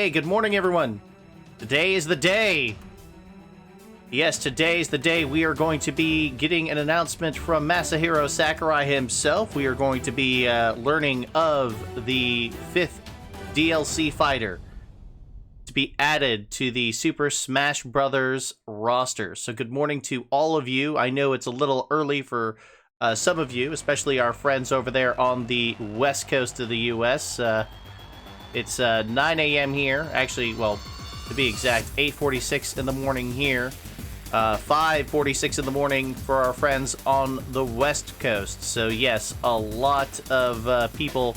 Hey, good morning, everyone. Today is the day. Yes, today is the day we are going to be getting an announcement from Masahiro Sakurai himself. We are going to be learning of the 5th DLC fighter to be added to the Super Smash Bros. Roster. So good morning to all of you. I know it's a little early for some of you, especially our friends over there on the west coast of the U.S. It's 9 a.m. here. Actually, well, to be exact, 8:46 in the morning here. 5:46 in the morning for our friends on the west coast. So yes, a lot of people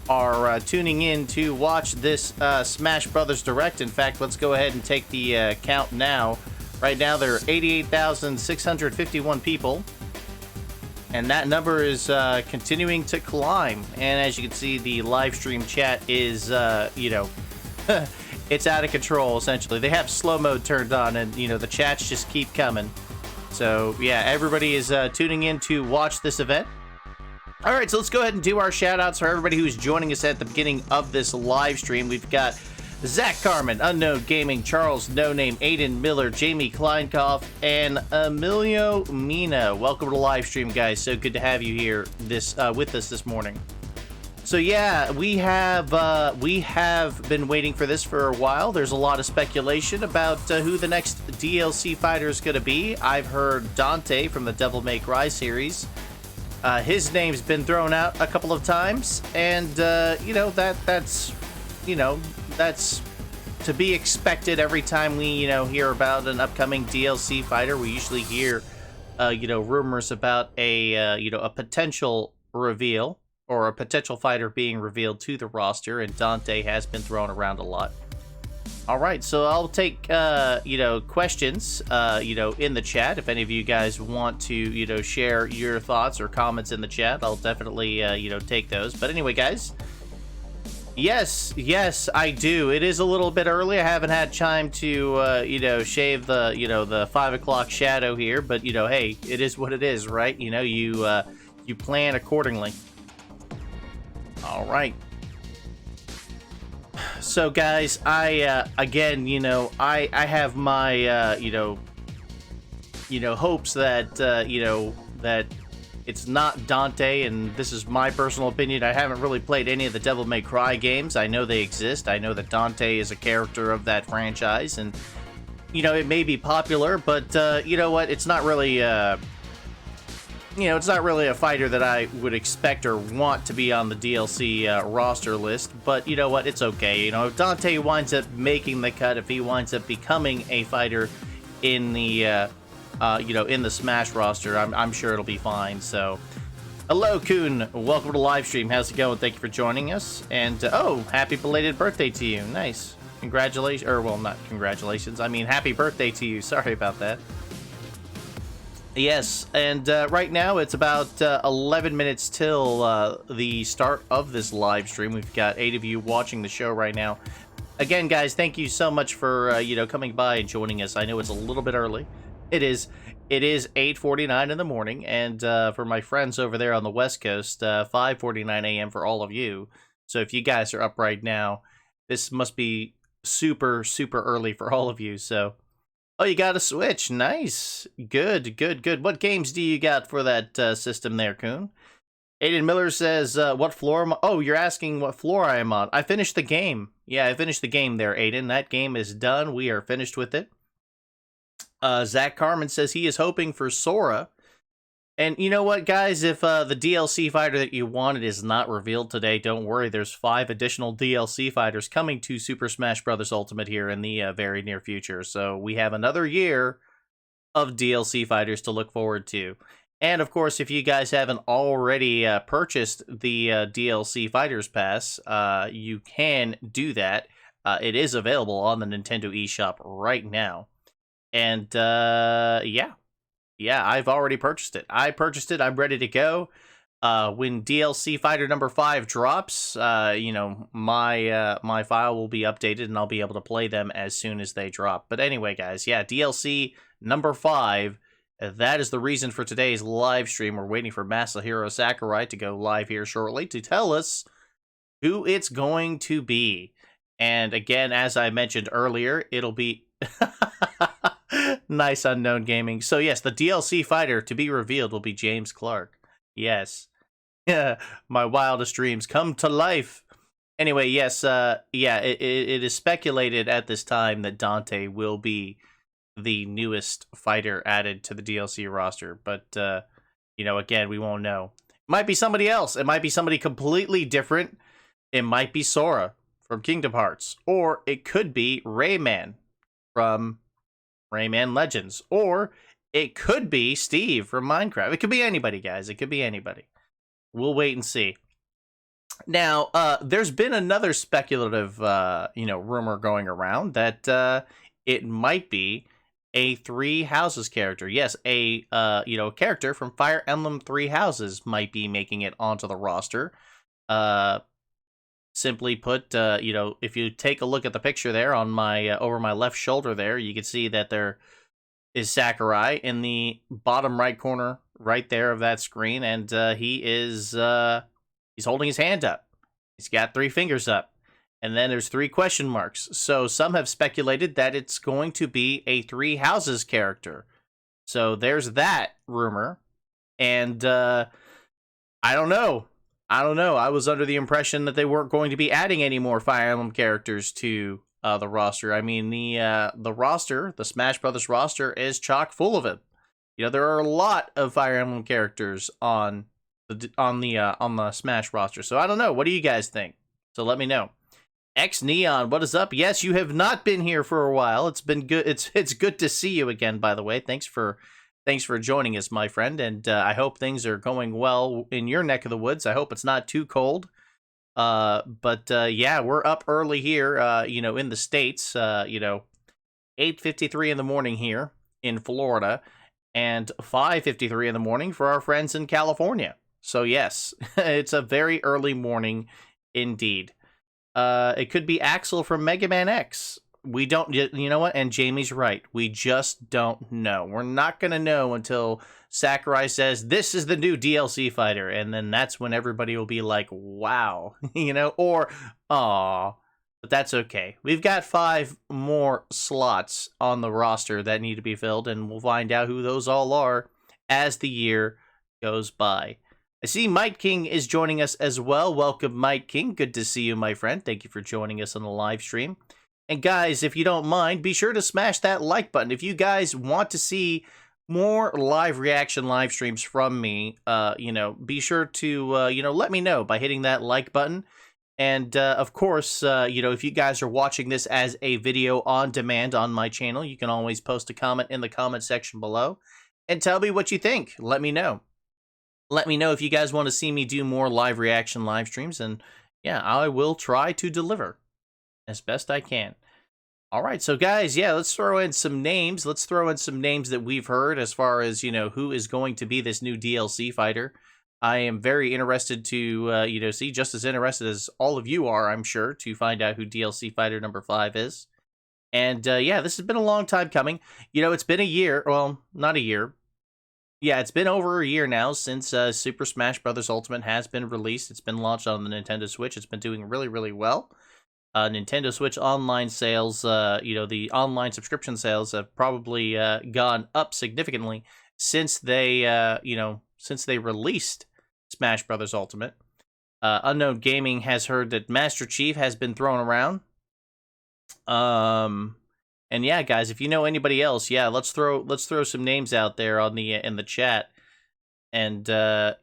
are tuning in to watch this Smash Brothers Direct. In fact, let's go ahead and take the count now. Right now, there are 88,651 people. And that number is continuing to climb. And as you can see, the live stream chat is, it's out of control, essentially. They have slow mode turned on, and, the chats just keep coming. So, yeah, everybody is tuning in to watch this event. All right, so let's go ahead and do our shout-outs for everybody who's joining us at the beginning of this live stream. We've got Zach Carmen, Unknown Gaming, Charles No Name, Aiden Miller, Jamie Kleinkopf, and Emilio Mina. Welcome to the live stream, guys. So good to have you here with us this morning. So yeah, we have been waiting for this for a while. There's a lot of speculation about who the next DLC fighter is going to be. I've heard Dante from the Devil May Cry series. His name's been thrown out a couple of times, and that's to be expected every time we, hear about an upcoming DLC fighter. We usually hear, rumors about a potential reveal or a potential fighter being revealed to the roster, and Dante has been thrown around a lot. All right, so I'll take, questions, in the chat. If any of you guys want to, share your thoughts or comments in the chat, I'll definitely, take those. But anyway, guys. Yes, I do. It is a little bit early. I haven't had time to, shave the, the 5 o'clock shadow here. But, hey, it is what it is, right? You plan accordingly. All right. So, guys, I have my, hopes that, that it's not Dante, and this is my personal opinion. I haven't really played any of the Devil May Cry games. I know they exist. I know that Dante is a character of that franchise, and, it may be popular, but, you know what? It's not really, it's not really a fighter that I would expect or want to be on the DLC roster list, but you know what? It's okay. If Dante winds up making the cut, if he winds up becoming a fighter in the, in the Smash roster, I'm sure it'll be fine. So, hello, Kuhn. Welcome to the live stream. How's it going? Thank you for joining us. And, happy belated birthday to you. Nice. Congratulations. Or, well, not congratulations. I mean, happy birthday to you. Sorry about that. Yes, and right now it's about 11 minutes till the start of this live stream. We've got 8 of you watching the show right now. Again, guys, thank you so much for coming by and joining us. I know it's a little bit early. It is 8:49 in the morning, and for my friends over there on the West Coast, 5:49 a.m. for all of you. So if you guys are up right now, this must be super, super early for all of you. So. Oh, you got a Switch. Nice. Good. What games do you got for that system there, Kuhn? Aiden Miller says, what floor am I? Oh, you're asking what floor I am on. I finished the game. Yeah, I finished the game there, Aiden. That game is done. We are finished with it. Zach Carmen says he is hoping for Sora. And you know what, guys? If the DLC fighter that you wanted is not revealed today, don't worry. There's 5 additional DLC fighters coming to Super Smash Bros. Ultimate here in the very near future. So we have another year of DLC fighters to look forward to. And of course, if you guys haven't already purchased the DLC Fighters Pass, you can do that. It is available on the Nintendo eShop right now. And yeah, I've already purchased it. I purchased it. I'm ready to go. When DLC Fighter number 5 drops, my file will be updated and I'll be able to play them as soon as they drop. But anyway, guys, yeah, DLC number 5. That is the reason for today's live stream. We're waiting for Masahiro Sakurai to go live here shortly to tell us who it's going to be. And again, as I mentioned earlier, it'll be nice Unknown Gaming. So yes, the DLC fighter to be revealed will be James Clark. Yes. My wildest dreams come to life. Anyway, yes, yeah, it is speculated at this time that Dante will be the newest fighter added to the DLC roster, but you know, again, we won't know. It might be somebody else. It might be somebody completely different. It might be Sora from Kingdom Hearts, or it could be Rayman from Rayman Legends, or it could be Steve from Minecraft. It could be anybody, guys. It could be anybody. We'll wait and see. Now, there's been another speculative, rumor going around that it might be a Three Houses character. Yes, a character from Fire Emblem Three Houses might be making it onto the roster. Simply put, if you take a look at the picture there on my over my left shoulder there, you can see that there is Sakurai in the bottom right corner, right there of that screen, and he is he's holding his hand up. He's got 3 fingers up. And then there's 3 question marks. So some have speculated that it's going to be a Three Houses character. So there's that rumor. And I don't know. I was under the impression that they weren't going to be adding any more Fire Emblem characters to the roster. I mean, the roster, the Smash Brothers roster, is chock full of it. You know, there are a lot of Fire Emblem characters on the Smash roster. So I don't know. What do you guys think? So let me know. X Neon, what is up? Yes, you have not been here for a while. It's been good. It's good to see you again. By the way, thanks for joining us, my friend. And I hope things are going well in your neck of the woods. I hope it's not too cold. But yeah, we're up early here. In the States. 8:53 in the morning here in Florida, and 5:53 in the morning for our friends in California. So yes, it's a very early morning indeed. It could be Axel from Mega Man X. We don't, you know what? And Jamie's right. We just don't know. We're not going to know until Sakurai says, this is the new DLC fighter. And then that's when everybody will be like, wow, or, aw. But that's okay. We've got 5 more slots on the roster that need to be filled, and we'll find out who those all are as the year goes by. I see Might King is joining us as well. Welcome, Might King. Good to see you, my friend. Thank you for joining us on the live stream. And guys, if you don't mind, be sure to smash that like button. If you guys want to see more live reaction live streams from me, be sure to, let me know by hitting that like button. And, of course, if you guys are watching this as a video on demand on my channel, you can always post a comment in the comment section below and tell me what you think. Let me know. Let me know if you guys want to see me do more live reaction live streams, and yeah, I will try to deliver as best I can. All right, so guys, yeah, let's throw in some names. Let's throw in some names that we've heard as far as, who is going to be this new DLC fighter. I am very interested to, see, just as interested as all of you are, I'm sure, to find out who DLC fighter number 5 is. And yeah, this has been a long time coming. It's been a year. Well, not a year. Yeah, it's been over a year now since Super Smash Bros. Ultimate has been released. It's been launched on the Nintendo Switch. It's been doing really, really well. Nintendo Switch online sales, the online subscription sales have probably gone up significantly since they, released Smash Bros. Ultimate. Unknown Gaming has heard that Master Chief has been thrown around. And yeah, guys, if you know anybody else, yeah, let's throw some names out there on the in the chat. And I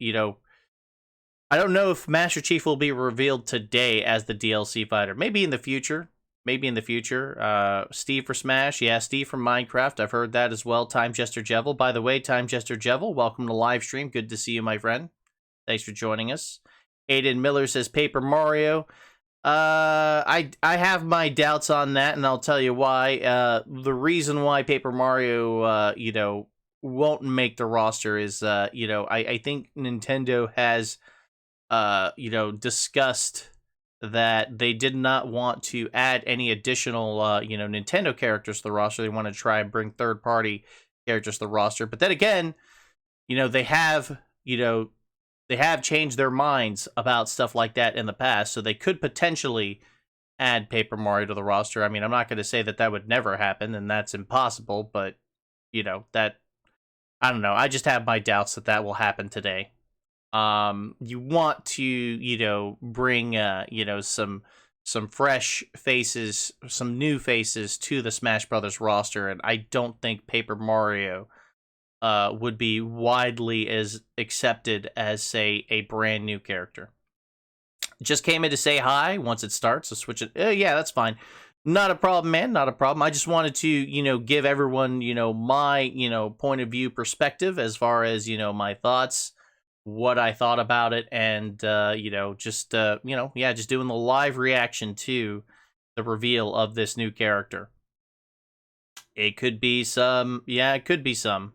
don't know if Master Chief will be revealed today as the DLC fighter. Maybe in the future. Steve for Smash, yeah, Steve from Minecraft. I've heard that as well. Time Jester Jevil. By the way, Time Jester Jevil, welcome to live stream. Good to see you, my friend. Thanks for joining us. Aiden Miller says Paper Mario. I have my doubts on that, and I'll tell you why. The reason why Paper Mario, won't make the roster is, I think Nintendo has, discussed that they did not want to add any additional, Nintendo characters to the roster. They want to try and bring third-party characters to the roster. But then again, they have changed their minds about stuff like that in the past, so they could potentially add Paper Mario to the roster. I mean, I'm not going to say that that would never happen, and that's impossible, but, you know, that, I don't know. I just have my doubts that that will happen today. You want to, you know, bring, you know, some fresh faces, some new faces to the Smash Brothers roster, and I don't think Paper Mario would be widely as accepted as, say, a brand new character. Just came in to say hi. Once it starts, so switch it. Yeah, that's fine. Not a problem, man. Not a problem. I just wanted to, you know, give everyone, you know, my, you know, point of view perspective as far as, you know, my thoughts, what I thought about it, and, you know, just, you know, yeah, just doing the live reaction to the reveal of this new character. It could be some, yeah, it could be some.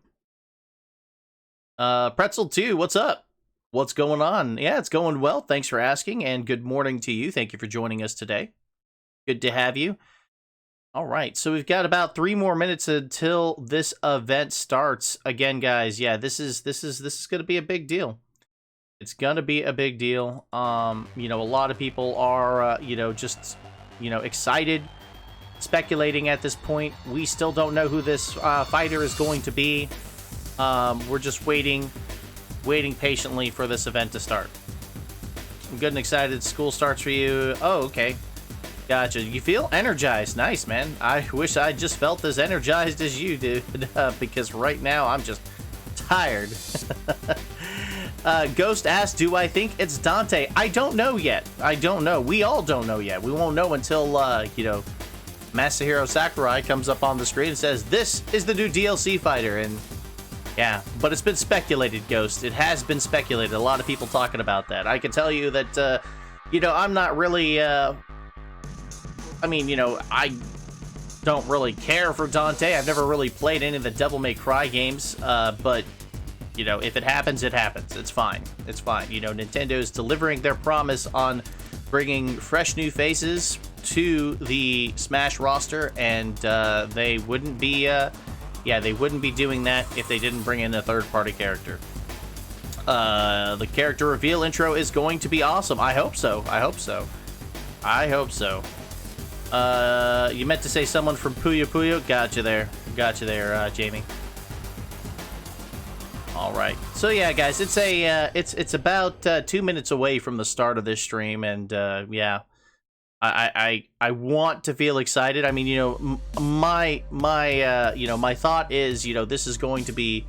Pretzel 2, what's up? What's going on? Yeah, it's going well. Thanks for asking, and good morning to you. Thank you for joining us today. Good to have you. All right, so we've got about 3 more minutes until this event starts. Again, guys, yeah, this is going to be a big deal. It's going to be a big deal. You know, a lot of people are, you know, just, you know, excited, speculating at this point. We still don't know who this fighter is going to be. We're just waiting patiently for this event to start. I'm good and excited. School starts for you. Oh, okay. Gotcha. You feel energized. Nice, man. I wish I just felt as energized as you do, because right now I'm just tired. Ghost asked, do I think it's Dante? I don't know yet. I don't know. We all don't know yet. We won't know until, you know, Masahiro Sakurai comes up on the screen and says, this is the new DLC fighter, and yeah, but it's been speculated, Ghost. It has been speculated. A lot of people talking about that. I can tell you that, you know, I'm not really, I mean, you know, I don't really care for Dante. I've never really played any of the Devil May Cry games, but, you know, if it happens, it happens. It's fine. It's fine. You know, Nintendo's delivering their promise on bringing fresh new faces to the Smash roster, and they wouldn't be, yeah, they wouldn't be doing that if they didn't bring in a third-party character. The character reveal intro is going to be awesome. I hope so. I hope so. I hope so. You meant to say someone from Puyo Puyo? Gotcha there. Gotcha there, Jamie. All right. So yeah, guys, it's a it's about 2 minutes away from the start of this stream, and yeah. I want to feel excited. I mean, you know, my you know, my thought is, you know, this is going to be,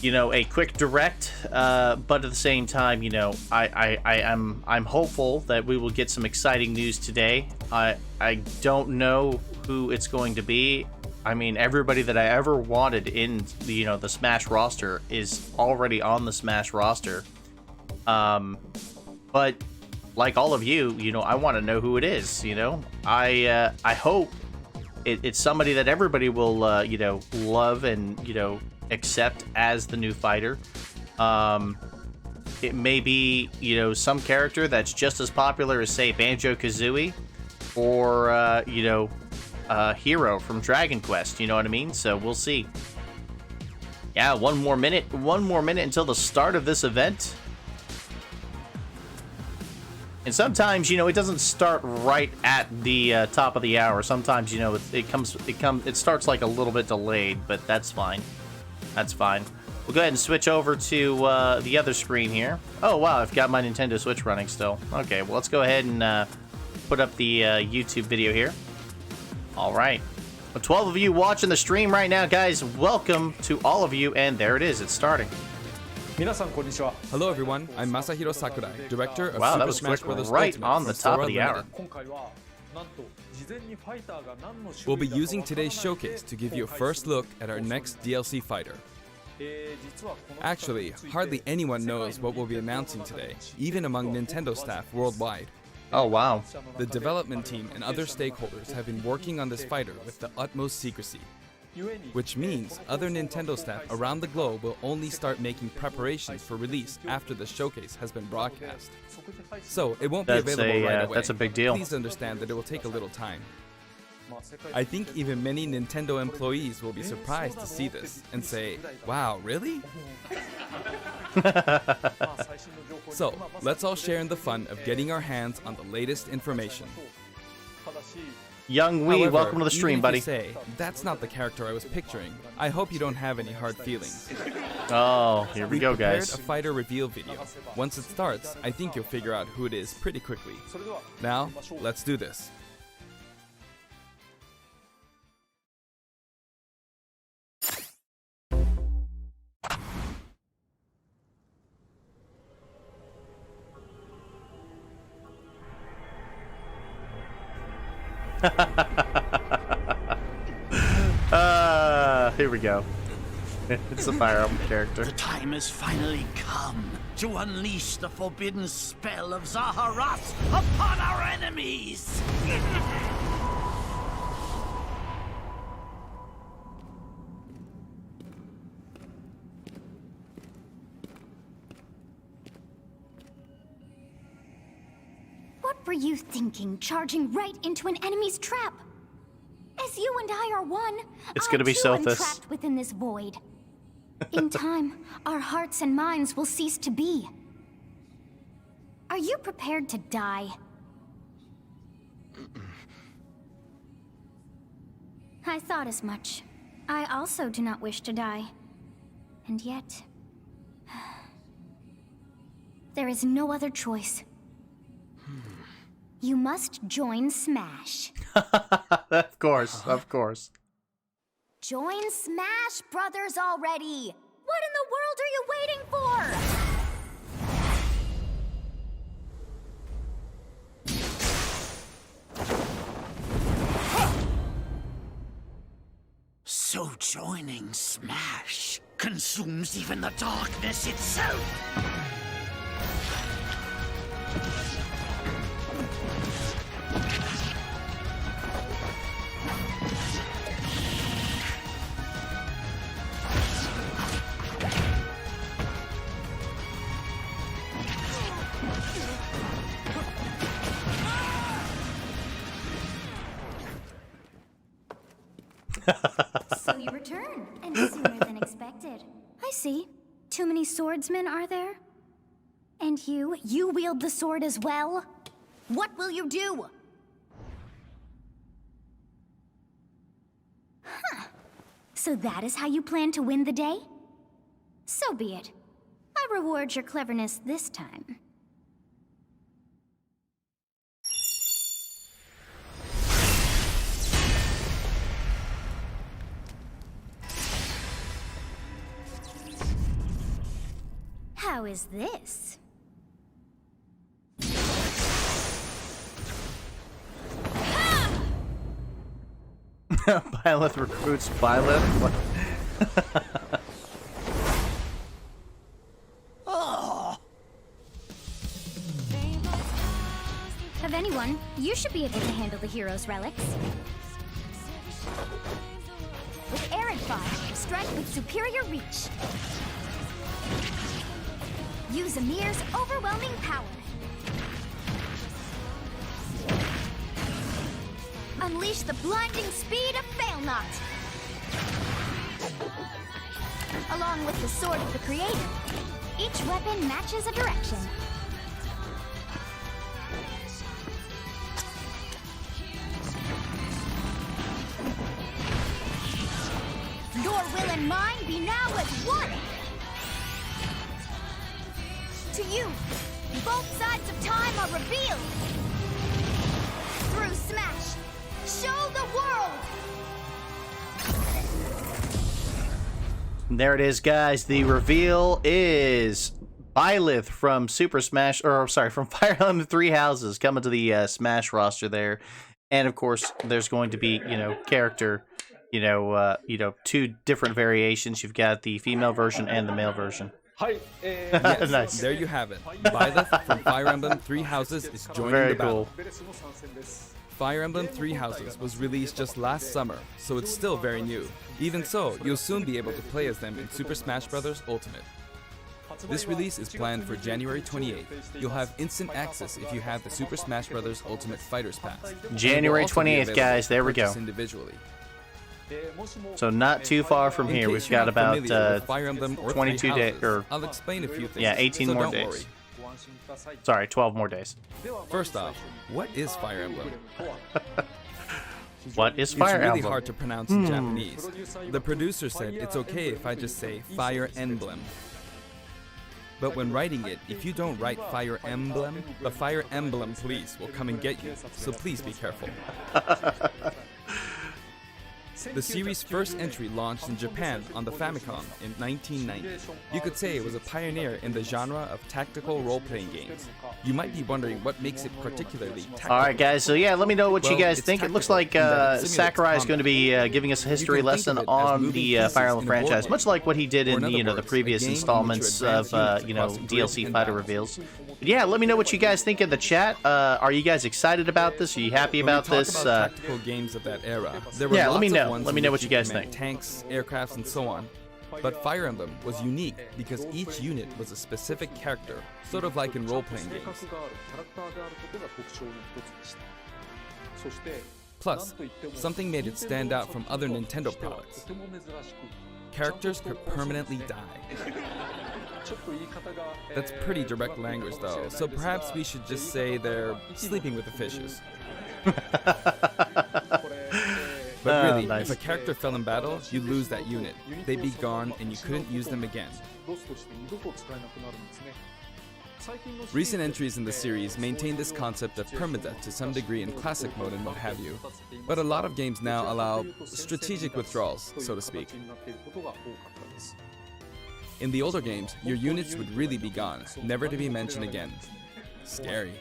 you know, a quick direct, but at the same time, you know, I'm hopeful that we will get some exciting news today. I don't know who it's going to be. I mean, everybody that I ever wanted in the, you know, the Smash roster is already on the Smash roster. But like all of you, you know, I want to know who it is. You know, I hope it's somebody that everybody will, you know, love and, you know, accept as the new fighter. It may be, you know, some character that's just as popular as, say, Banjo-Kazooie, or you know, Hero from Dragon Quest. You know what I mean? So we'll see. Yeah, one more minute until the start of this event. And sometimes, you know, it doesn't start right at the top of the hour. Sometimes, you know, it starts like a little bit delayed, but that's fine. That's fine. We'll go ahead and switch over to the other screen here. Oh, wow, I've got my Nintendo Switch running still. Okay, well, let's go ahead and put up the YouTube video here. All right. Well, 12 of you watching the stream right now, guys. Welcome to all of you, and there it is. It's starting. Hello everyone, I'm Masahiro Sakurai, director of Wow, Super that was Smash quick, Bros. right Ultimate on the from top of Sora the hour. Limited. We'll be using today's showcase to give you a first look at our next DLC fighter. Actually, hardly anyone knows what we'll be announcing today, even among Nintendo staff worldwide. Oh, wow. The development team and other stakeholders have been working on this fighter with the utmost secrecy, which means other Nintendo staff around the globe will only start making preparations for release after the showcase has been broadcast. So it won't be available right away. That's a big deal. Please understand that it will take a little time. I think even many Nintendo employees will be surprised to see this and say, wow, really? So, let's all share in the fun of getting our hands on the latest information. Young Wee, However, welcome to the stream, even buddy. if you say, that's not the character I was picturing, I hope you don't have any hard feelings. Oh, here we We go, prepared guys. a fighter reveal video. Once it starts, I think you'll figure out who it is pretty quickly. Now, let's do this. Here we go. It's a Fire Emblem character. The time has finally come to unleash the forbidden spell of Zaharat upon our enemies! What were you thinking, charging right into an enemy's trap? As you and I are one, It's gonna be I too am Sothis. trapped within this void. In time, our hearts and minds will cease to be. Are you prepared to die? I thought as much. I also do not wish to die. And yet... there is no other choice. You must join Smash. Of course, of course. Join Smash Brothers already! What in the world are you waiting for? So joining Smash consumes even the darkness itself! So you return, and sooner than expected. I see. Too many swordsmen, are there? And you wield the sword as well? What will you do? Huh. So that is how you plan to win the day? So be it. I reward your cleverness this time. How is this? Byleth recruits Byleth. What? Of anyone, you should be able to handle the hero's relics. With Arid Fire, strike with superior reach. Use Amir's overwhelming power. Unleash the blinding speed of Failnaught. Along with the Sword of the Creator, each weapon matches a direction. Your will and mine be now as one! To you, both sides of time are revealed! Through Smash, show the world! There it is, guys. The reveal is Byleth from Super Smash, or sorry, from Fire Emblem Three Houses coming to the Smash roster there, and of course, there's going to be character, two different variations. You've got the female version and the male version. Yes, Nice. there you have it. Byleth from Fire Emblem Three Houses is joining Very the battle. cool. Fire Emblem Three Houses was released just last summer, so it's still very new. Even so, you'll soon be able to play as them in Super Smash Bros. Ultimate. This release is planned for January 28th. You'll have instant access if you have the Super Smash Bros. Ultimate Fighters Pass. And it will January also be 28th, available guys. to There we go. purchase individually. So not too far from In here. case We've you're got not about familiar with Fire Emblem or 22 Three days, Houses, or I'll explain a few things. yeah, 18 so more don't days. worry. Sorry, 12 more days. First off, what is Fire Emblem? What is Fire It's really Emblem? hard to pronounce in Japanese. The producer said it's okay if I just say Fire Emblem. But when writing it, if you don't write Fire Emblem, the Fire Emblem police will come and get you, so please be careful. The series' first entry launched in Japan on the Famicom in 1990. You could say it was a pioneer in the genre of tactical role-playing games. You might be wondering what makes it particularly tactical. All right, guys. So yeah, let me know what you Well, guys it's think. It looks tactical like in that it simulates Sakurai is going to be combat. giving us a history You can think lesson of it as on moving the pieces Fire in Emblem a board franchise, game. much like what he did Or in in other the words, previous a game in which you installments advance of units across a grid DLC and fighter battle. reveals. But yeah, let me know what you guys think in the chat. Are you guys excited about this? Are you happy When we about talk this? about tactical games of that era, there were Yeah, let lots me of know. ones Let me in know which what you guys command think. Tanks, aircrafts, and so on. But Fire Emblem was unique because each unit was a specific character, sort of like in role-playing games. Plus, something made it stand out from other Nintendo products. Characters could permanently die. That's pretty direct language though, so perhaps we should just say they're sleeping with the fishes. But really, nice. if a character fell in battle, you'd lose that unit. They'd be gone and you couldn't use them again. Recent entries in the series maintain this concept of permadeath to some degree in classic mode and what have you, but a lot of games now allow strategic withdrawals, so to speak. In the older games, your units would really be gone, never to be mentioned again. Scary.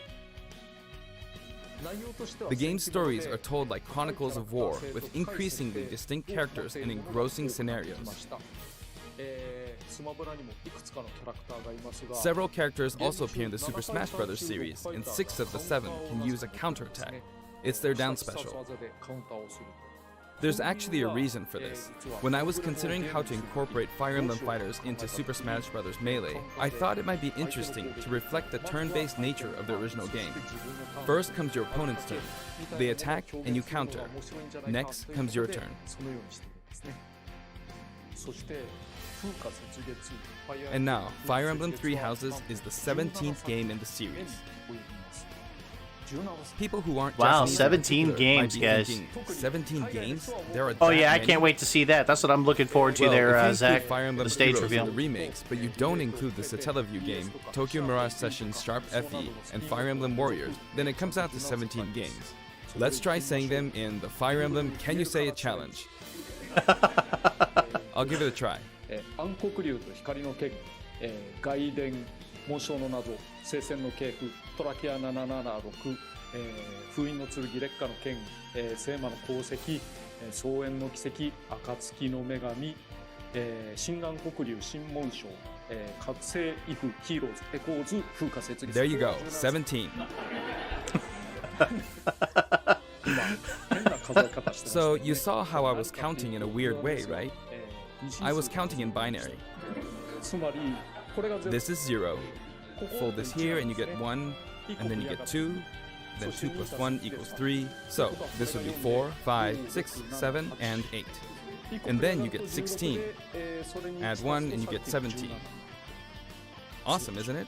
The game's stories are told like chronicles of war, with increasingly distinct characters and engrossing scenarios. Several characters also appear in the Super Smash Bros. Series, and 6 of the 7 can use a counterattack. It's their down special. There's actually a reason for this. When I was considering how to incorporate Fire Emblem fighters into Super Smash Bros. Melee, I thought it might be interesting to reflect the turn-based nature of the original game. First comes your opponent's turn. They attack and you counter. Next comes your turn. And now, Fire Emblem Three Houses is the 17th game in the series. People who aren't Wow, Japanese in 17 particular might games, be guys. thinking, 17 games? There are Oh that yeah, I many? can't wait to see that. That's what I'm looking forward to Well, there, if you Zach. include Fire Emblem The stage Heroes reveal. in the remakes, but you don't include the Satellaview game, Tokyo Mirage Sessions Sharp FE, and Fire Emblem Warriors, then it comes out to 17 games. Let's try saying them in the Fire Emblem Can You Say It challenge. I'll give it a try. 暗黒竜と光の剣、外伝紋章の謎、聖戦の系譜、トラキア776、封印の剣、烈火の剣、聖魔の功績、草原の奇跡、暁の女神、新暗黒竜新紋章、覚醒イフヒーローズエコーズ風化雪 There you go, 17. 今変な数え方してます So you saw how I was counting in a weird way, right? I was counting in binary. つまりこれが This is 0. Fold this here and you get 1, and then you get 2. Then 2 plus 1 equals 3. So this would be 4, 5, 6, 7, and 8. And then you get 16. Add 1 and you get 17. Awesome, isn't it?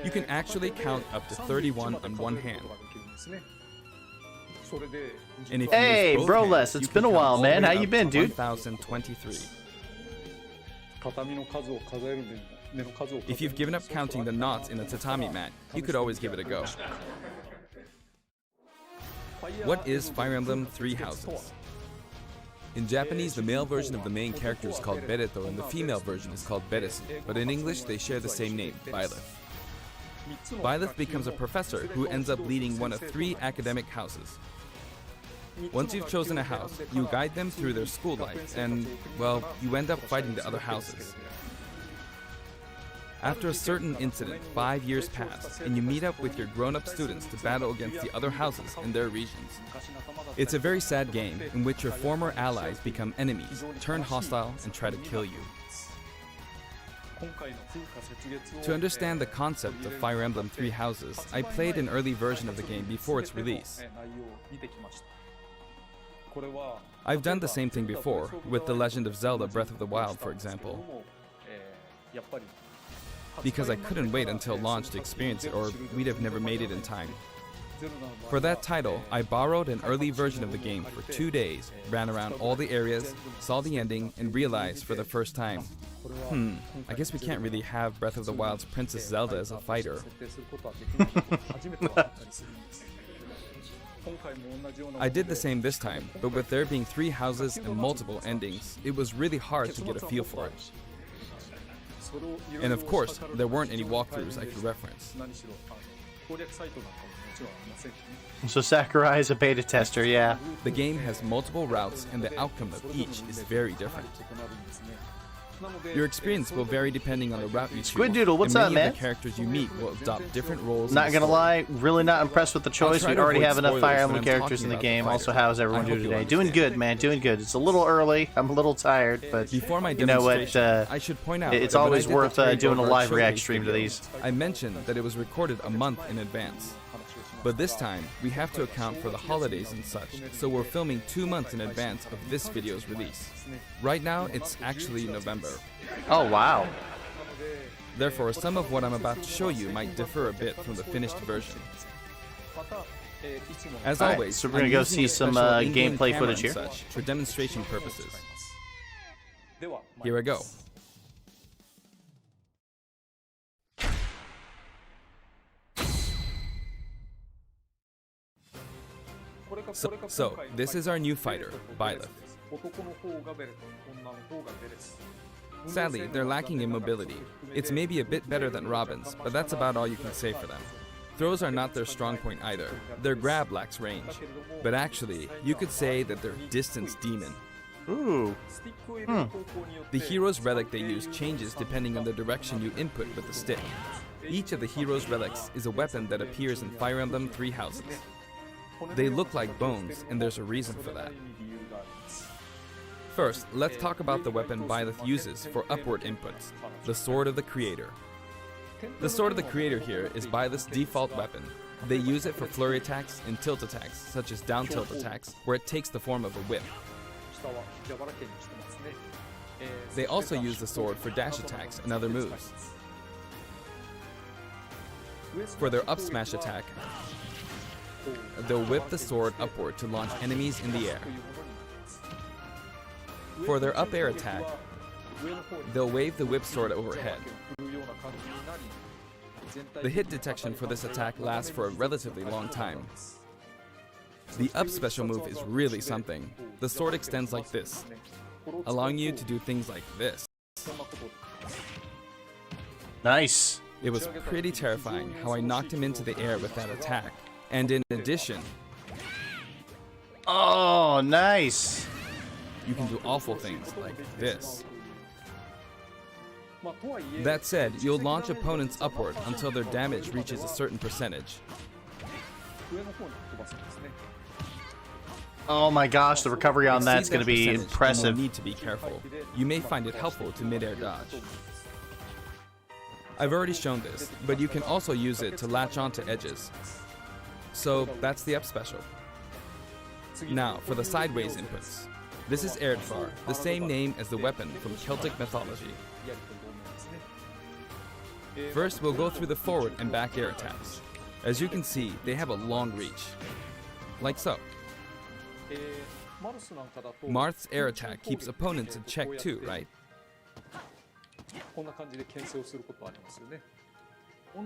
You can actually count up to 31 on one hand. And if you Hey, use both bro, hands, Les, you it's can been a count while, all the man. way How up you been, to dude? 1023. 畳の数を数える目の数を数える If you've given up counting the knots in a tatami mat, you could always give it a go. What is Fire Emblem Three Houses? In Japanese, the male version of the main character is called Bereto and the female version is called Beresu, but in English they share the same name, Byleth. Byleth becomes a professor who ends up leading one of 3 academic houses. Once you've chosen a house, you guide them through their school life, and, well, you end up fighting the other houses. After a certain incident, 5 years pass, and you meet up with your grown-up students to battle against the other houses in their regions. It's a very sad game in which your former allies become enemies, turn hostile, and try to kill you. To understand the concept of Fire Emblem Three Houses, I played an early version of the game before its release. I've done the same thing before, with The Legend of Zelda Breath of the Wild, for example, because I couldn't wait until launch to experience it, or we'd have never made it in time. For that title, I borrowed an early version of the game for 2 days, ran around all the areas, saw the ending, and realized for the first time, I guess we can't really have Breath of the Wild's Princess Zelda as a fighter. I did the same this time, but with there being 3 houses and multiple endings, it was really hard to get a feel for it. And of course, there weren't any walkthroughs I could reference. So Sakurai is a beta tester, yeah. The game has multiple routes, and the outcome of each is very different. Your experience will vary depending on the route you choose. Squid Doodle, what's and up, many man? of the characters you meet will adopt different roles. in Not the gonna story. lie, really not impressed with the choice. try We to already avoid have enough Fire spoilers Emblem when I'm characters in talking the about game. the Also, fighter. how's everyone I hope doing you today? Doing understand. good, man. Doing good. It's a little early. I'm a little tired, but Before my you know what? demonstration, I should point out it's that when I always did the worth Terry doing a Bogard live react showcase stream to video, these. I mentioned that it was recorded a month in advance. But this time, we have to account for the holidays and such, so we're filming 2 months in advance of this video's release. Right now, it's actually November. Oh, wow. Therefore, some of what I'm about to show you might differ a bit from the finished version. As Alright, always, so we're I'm gonna go using see a some, special in-game gameplay camera footage and here. such for demonstration purposes. Here I go. So, this is our new fighter, Byleth. Sadly, they're lacking in mobility. It's maybe a bit better than Robin's, but that's about all you can say for them. Throws are not their strong point either. Their grab lacks range. But actually, you could say that they're distance demon. Ooh. The hero's relic they use changes depending on the direction you input with the stick. Each of the hero's relics is a weapon that appears in Fire Emblem Three Houses. They look like bones, and there's a reason for that. First, let's talk about the weapon Byleth uses for upward inputs, the Sword of the Creator. The Sword of the Creator here is Byleth's default weapon. They use it for flurry attacks and tilt attacks, such as down tilt attacks, where it takes the form of a whip. They also use the sword for dash attacks and other moves. For their up smash attack, they'll whip the sword upward to launch enemies in the air. For their up air attack, they'll wave the whip sword overhead. The hit detection for this attack lasts for a relatively long time. The up special move is really something. The sword extends like this, allowing you to do things like this. Nice. It was pretty terrifying how I knocked him into the air with that attack. And in addition, Oh, nice. you can do awful things like this. That said, you'll launch opponents upward until their damage reaches a certain percentage. Oh my gosh, the recovery on that's Exceed going to be percentage, and impressive. You'll need to be careful. You may find it helpful to mid-air dodge. I've already shown this, but you can also use it to latch onto edges. So that's the up special. Now for the sideways inputs. This is Erdvar, the same name as the weapon from Celtic mythology. First, we'll go through the forward and back air attacks. As you can see, they have a long reach. Like so. Marth's air attack keeps opponents in check too, right?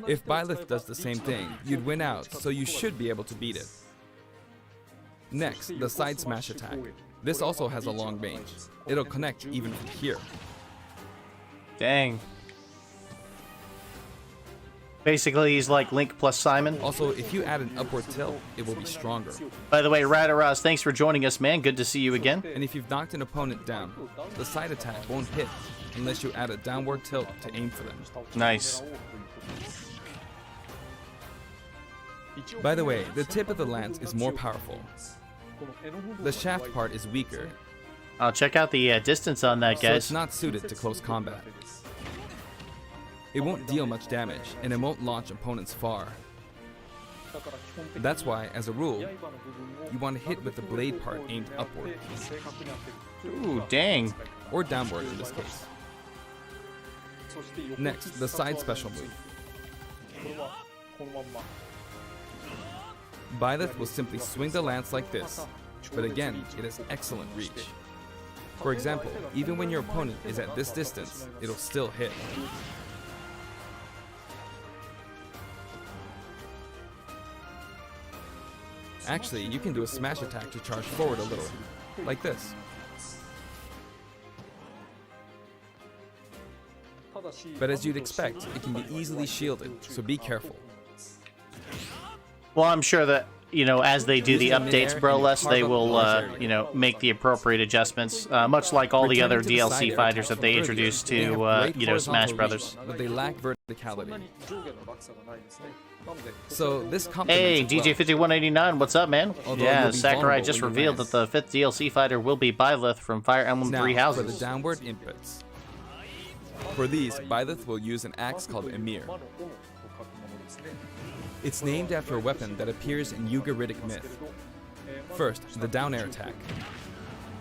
If Byleth does the same thing, you'd win out, so you should be able to beat it. Next, the side smash attack. This also has a long range. It'll connect even from here. Dang. Basically, he's like Link plus Simon. Also, if you add an upward tilt, it will be stronger. By the way, Radaraz, thanks for joining us, man. Good to see you again. And if you've knocked an opponent down, the side attack won't hit unless you add a downward tilt to aim for them. Nice. By the way, the tip of the lance is more powerful. The shaft part is weaker, I'll check out the distance on that, so it's guys. not suited to close combat. It won't deal much damage, and it won't launch opponents far. That's why, as a rule, you want to hit with the blade part aimed upward, Ooh, dang. or downward in this case. Next, the side special move. Byleth will simply swing the lance like this, but again, it has excellent reach. For example, even when your opponent is at this distance, it'll still hit. Actually, you can do a smash attack to charge forward a little, like this. But as you'd expect, it can be easily shielded, so be careful. Well, I'm sure that, you know, as they do the Use them updates, midair bro, and less they carve up will, large area. you know, make the appropriate adjustments, much like all the other Returning to the side DLC air fighters attacks that they from introduced earlier, they to, have great you know, Smash horizontal Brothers. reach, but they lack verticality. So this complements Hey, it well. DJ5189, what's up, man? Although Yeah, you'll be Sakurai vulnerable just when you revealed land. that the 5th DLC fighter will be Byleth from Fire Emblem Now, Three for the Houses. downward inputs. For these, Byleth will use an axe called Emir. It's named after a weapon that appears in Ugaritic myth. First, the down air attack.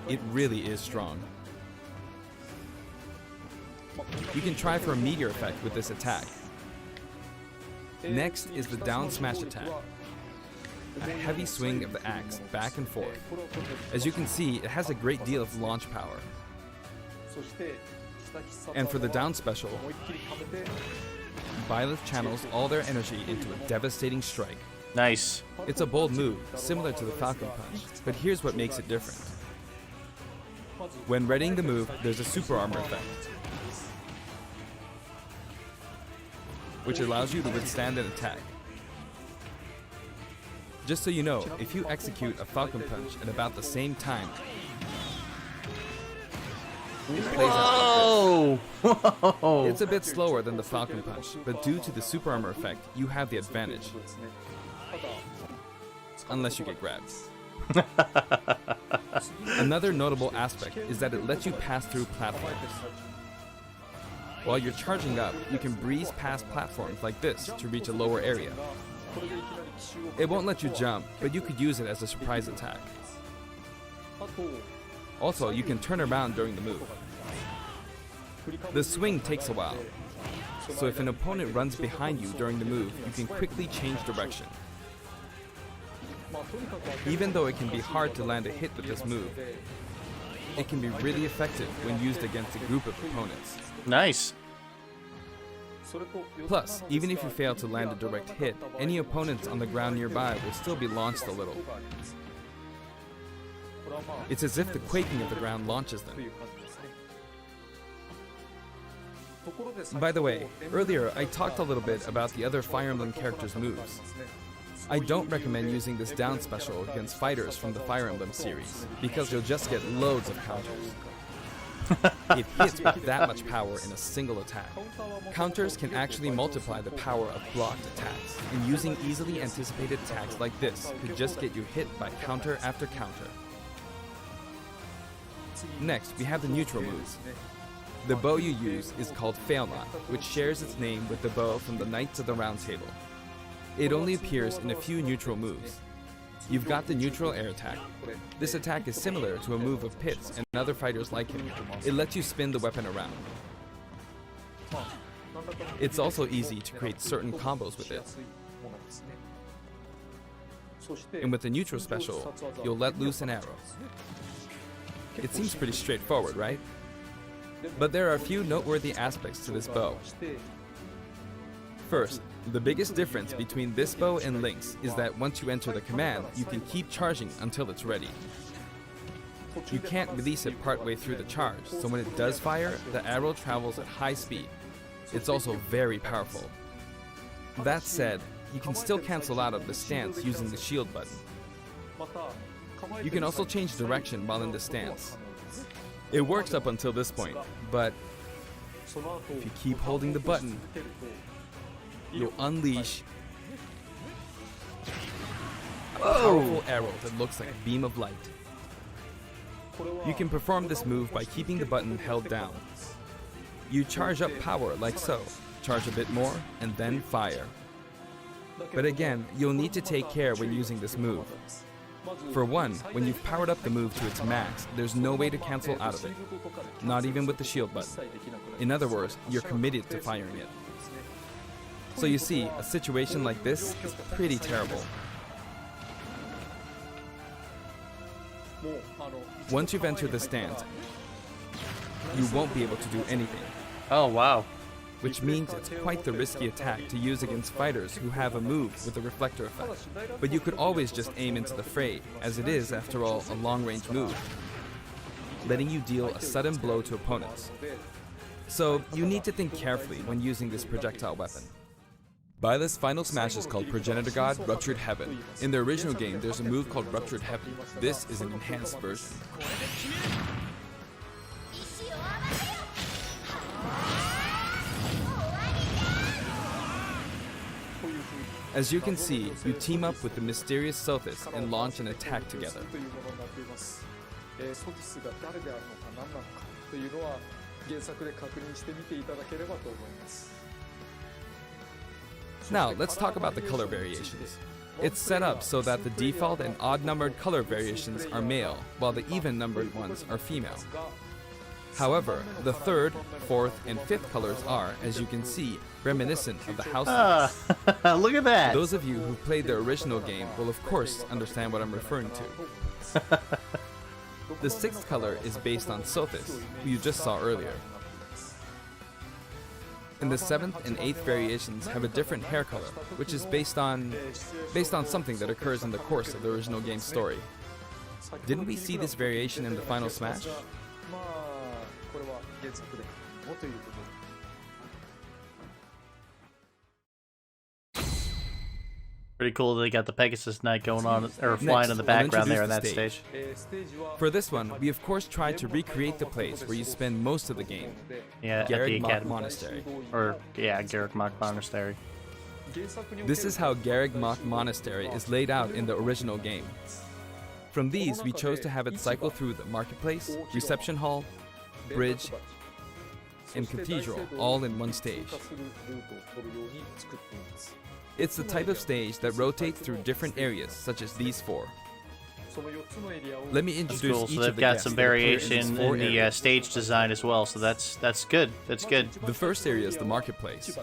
It really is strong. You can try for a meteor effect with this attack. Next is the down smash attack. A heavy swing of the axe back and forth. As you can see, it has a great deal of launch power. And for the down special, Byleth channels all their energy into a devastating strike. Nice. It's a bold move, similar to the Falcon Punch, but here's what makes it different. When readying the move, there's a super armor effect, which allows you to withstand an attack. Just so you know, if you execute a Falcon Punch at about the same time, it plays out like this. Whoa! It's a bit slower than the Falcon Punch, but due to the super armor effect, you have the advantage. Unless you get grabbed. Another notable aspect is that it lets you pass through platforms. While you're charging up, you can breeze past platforms like this to reach a lower area. It won't let you jump, but you could use it as a surprise attack. Also, you can turn around during the move. The swing takes a while, so if an opponent runs behind you during the move, you can quickly change direction. Even though it can be hard to land a hit with this move, it can be really effective when used against a group of opponents. Nice. Plus, even if you fail to land a direct hit, any opponents on the ground nearby will still be launched a little. It's as if the quaking of the ground launches them. By the way, earlier I talked a little bit about the other Fire Emblem characters' moves. I don't recommend using this down special against fighters from the Fire Emblem series, because you'll just get loads of counters. It hits with that much power in a single attack. Counters can actually multiply the power of blocked attacks, and using easily anticipated attacks like this could just get you hit by counter after counter. Next, we have the neutral moves. The bow you use is called Failnaught, which shares its name with the bow from the Knights of the Round Table. It only appears in a few neutral moves. You've got the neutral air attack. This attack is similar to a move of Pit's and other fighters like him. It lets you spin the weapon around. It's also easy to create certain combos with it. And with the neutral special, you'll let loose an arrow. It seems pretty straightforward, right? But there are a few noteworthy aspects to this bow. First, the biggest difference between this bow and Link's is that once you enter the command, you can keep charging until it's ready. You can't release it partway through the charge, so when it does fire, the arrow travels at high speed. It's also very powerful. That said, you can still cancel out of the stance using the shield button. You can also change direction while in the stance. It works up until this point, but if you keep holding the button, you'll unleash a powerful arrow that looks like a beam of light. You can perform this move by keeping the button held down. You charge up power like so, charge a bit more, and then fire. But again, you'll need to take care when using this move. For one, when you've powered up the move to its max, there's no way to cancel out of it, not even with the shield button. In other words, you're committed to firing it. So you see, a situation like this is pretty terrible. Once you've entered the stand, you won't be able to do anything, Oh, wow. which means it's quite the risky attack to use against fighters who have a move with a reflector effect. But you could always just aim into the fray, as it is, after all, a long-range move, letting you deal a sudden blow to opponents. So you need to think carefully when using this projectile weapon. Byleth's final smash is called Progenitor God Ruptured Heaven. In the original game, there's a move called Ruptured Heaven. This is an enhanced version. As you can see, you team up with the mysterious Sothis and launch an attack together. Now, let's talk about the color variations. It's set up so that the default and odd-numbered color variations are male, while the even-numbered ones are female. However, the third, fourth, and fifth colors are, as you can see, reminiscent of the house numbers. Look at that. Those of you who played the original game will of course understand what I'm referring to. The sixth color is based on Sothis, who you just saw earlier. And the seventh and eighth variations have a different hair color, which is based on something that occurs in the course of the original game's story. Didn't we see this variation in the final smash? Pretty cool that they got the Pegasus Knight going on, or flying in the I'll background there in introduce that the stage. For this one, we of course tried to recreate the place where you spend most of the game, Yeah, at the Garreg Mach Academy. Monastery. Or, yeah, Garreg Mach Monastery. This is how Garreg Mach Monastery is laid out in the original game. From these, we chose to have it cycle through the marketplace, reception hall, bridge, and cathedral all in one stage. It's the type of stage that rotates through different areas, such as these four. Let me That's introduce cool. each So of they've the got guests some that occur in variation these four in the areas. stage design as well. So that's good. That's good. The first area is the marketplace.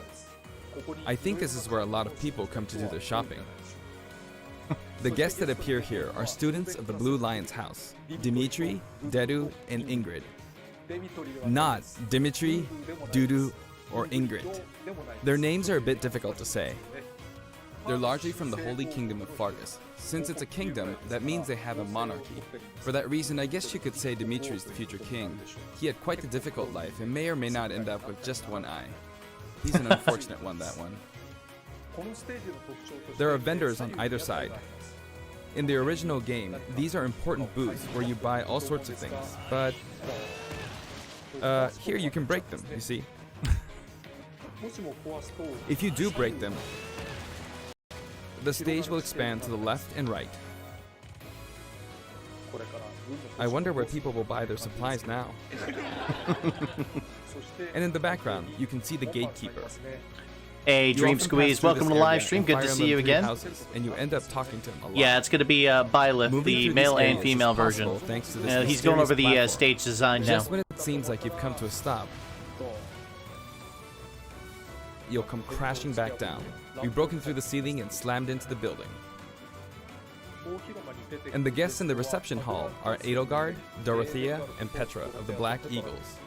I think this is where a lot of people come to do their shopping. The guests that appear here are students of the Blue Lion's house, Dimitri, Dedu, and Ingrid. Not Dimitri, Dudu, or Ingrid. Their names are a bit difficult to say. They're largely from the Holy Kingdom of Fargus. Since it's a kingdom, that means they have a monarchy. For that reason, I guess you could say Dimitri's the future king. He had quite a difficult life and may or may not end up with just one eye. He's an unfortunate one, that one. There are vendors on either side. In the original game, these are important booths where you buy all sorts of things, but here you can break them, you see. If you do break them, the stage will expand to the left and right. I wonder where people will buy their supplies now. And in the background, you can see the gatekeeper. Hey, You Dream often Squeeze, pass through welcome this to the live area stream. and Good fire to on see the you three again. houses, and you end up talking to him a lot. Yeah, it's going to be Byleth, Moving the through male these and areas female is version. possible thanks to this He's going over the mysterious stage design now. Just when it seems like you've come to a stop, you'll come crashing back down. We've broken through the ceiling and slammed into the building. And the guests in the reception hall are Edelgard, Dorothea, and Petra of the Black Eagles.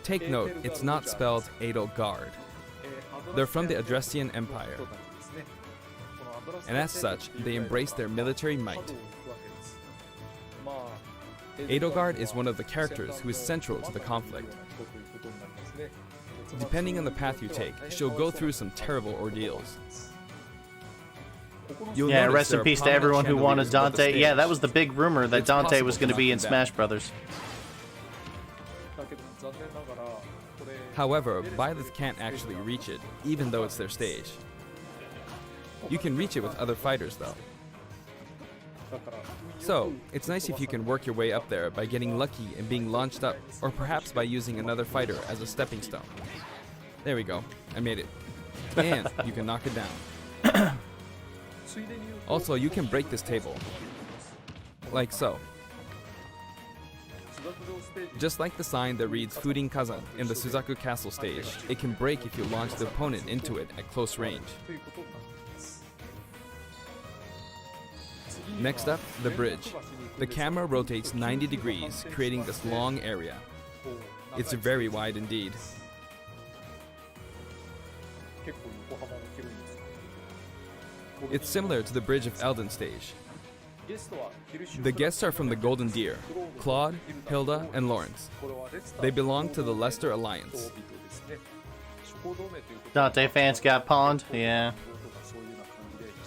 Take note, it's not spelled Edelgard. They're from the Adressian Empire, and as such, they embrace their military might. Edelgard is one of the characters who is central to the conflict. Depending on the path you take, she'll go through some terrible ordeals. You'll Yeah, notice rest there in are peace to everyone who prominent wanted chandeliers above the Dante. Yeah, stage. that was the big rumor that It's Dante was possible going to to be knock in him down. Smash Brothers. However, Byleth can't actually reach it, even though it's their stage. You can reach it with other fighters, though. So, it's nice if you can work your way up there by getting lucky and being launched up, or perhaps by using another fighter as a stepping stone. There we go, I made it. And you can knock it down. Also, you can break this table. Like so. Just like the sign that reads Furin Kazan in the Suzaku Castle stage, it can break if you launch the opponent into it at close range. Next up, the bridge. The camera rotates 90 degrees, creating this long area. It's very wide indeed. It's similar to the Bridge of Elden stage. The guests are from the Golden Deer, Claude, Hilda, and Lawrence. They belong to the Leicester Alliance. Dante fans got pawned. Yeah.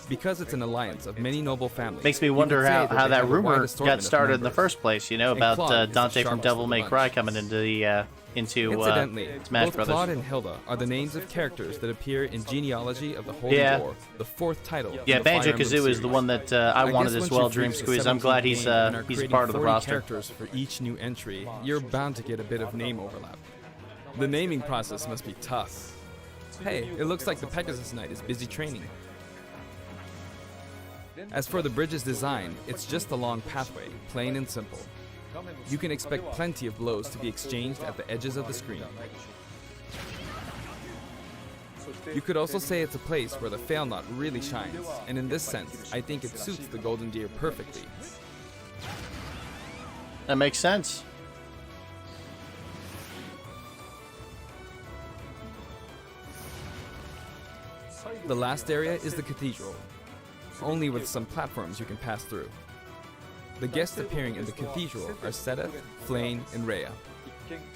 Because it's an alliance of many noble families. Makes me you wonder could say how they that have a wide rumor assortment got of started in the members. first place. You know, And about Claude is the Dante from sharpest Devil of the May bunch. Cry coming into the Incidentally, Smash both Brothers. Claude and Hilda are the names of characters that appear in Genealogy of the Holy Yeah. War, the fourth title. Yeah, of the Fire Banjo Emblem Kazooie is the series. one that I wanted guess as once well. you've Dream reached the Squeeze. I'm 17th glad game and are he's creating part of the 40 roster. characters for each new entry. You're bound to get a bit of name overlap. The naming process must be tough. Hey, it looks like the Pegasus Knight is busy training. As for the bridge's design, it's just a long pathway, plain and simple. You can expect plenty of blows to be exchanged at the edges of the screen. You could also say it's a place where the Fail Knot really shines, and in this sense, I think it suits the Golden Deer perfectly. That makes sense. The last area is the cathedral, only with some platforms you can pass through. The guests appearing in the cathedral are Sedith, Flayn, and Rhea.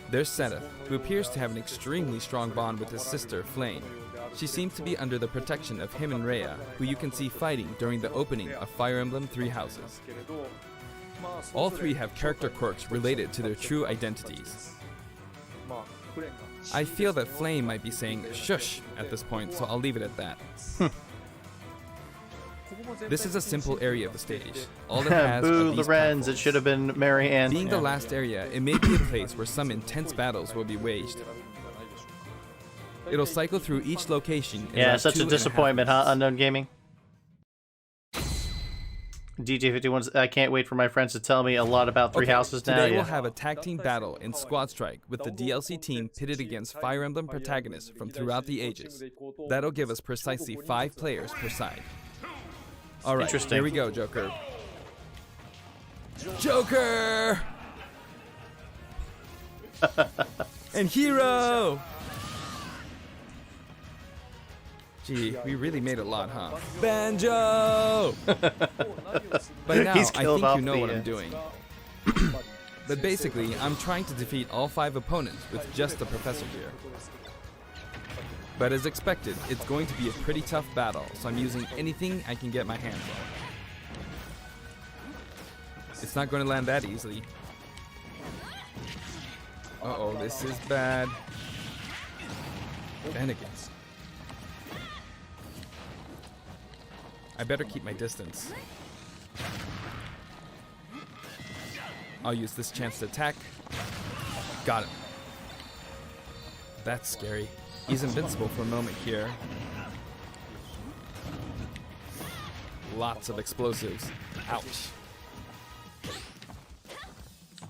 There's Sedith, who appears to have an extremely strong bond with his sister, Flayn. She seems to be under the protection of him and Rhea, who you can see fighting during the opening of Fire Emblem Three Houses. All three have character quirks related to their true identities. I feel that Flame might be saying shush at this point, so I'll leave it at that. This is a simple area of the stage. All it has are Boo, these Lorenz. It platforms. should have been Mary Ann. Being the Yeah. last area, it may be a place where some intense battles will be waged. It'll cycle through each location in Yeah, about such a 2.5 disappointment, huh? minutes. Unknown Gaming. DJ51, I can't wait for my friends to tell me a lot about Three Okay, Houses now. Today Yeah. we'll have a tag team battle in Squad Strike with the DLC team pitted against Fire Emblem protagonists from throughout the ages. That'll give us precisely 5 players per side. Alright, Interesting. here we go, Joker. Joker! And Hero! Gee, we really made a lot, huh? Banjo! By now, He's I killed think off you know the, what I'm doing. But basically, I'm trying to defeat all 5 opponents with just the Professor here. But as expected, it's going to be a pretty tough battle, so I'm using anything I can get my hands on. It's not going to land that easily. Uh-oh, this is bad. Bennigan's. I better keep my distance. I'll use this chance to attack. Got him. That's scary. He's invincible for a moment here. Lots of explosives. Ouch.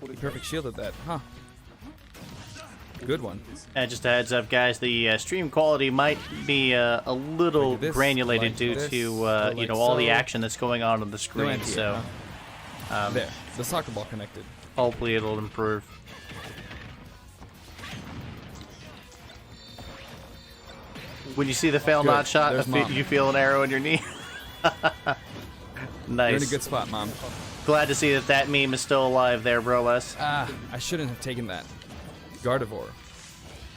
He perfect shielded that, huh? Good one. And just a heads up, guys, the stream quality might be a little Like this, granulated like due this, to or you like know, all the so. action that's going on the No screen. anti-air, So huh? There, the soccer ball connected. hopefully it'll improve. When you see the fail Good. not shot, There's Mom. you feel an arrow in your knee. You're in a Nice. good spot, Mom. Glad to see that meme is still alive there, Broles. Ah, I shouldn't have taken that. Gardevoir.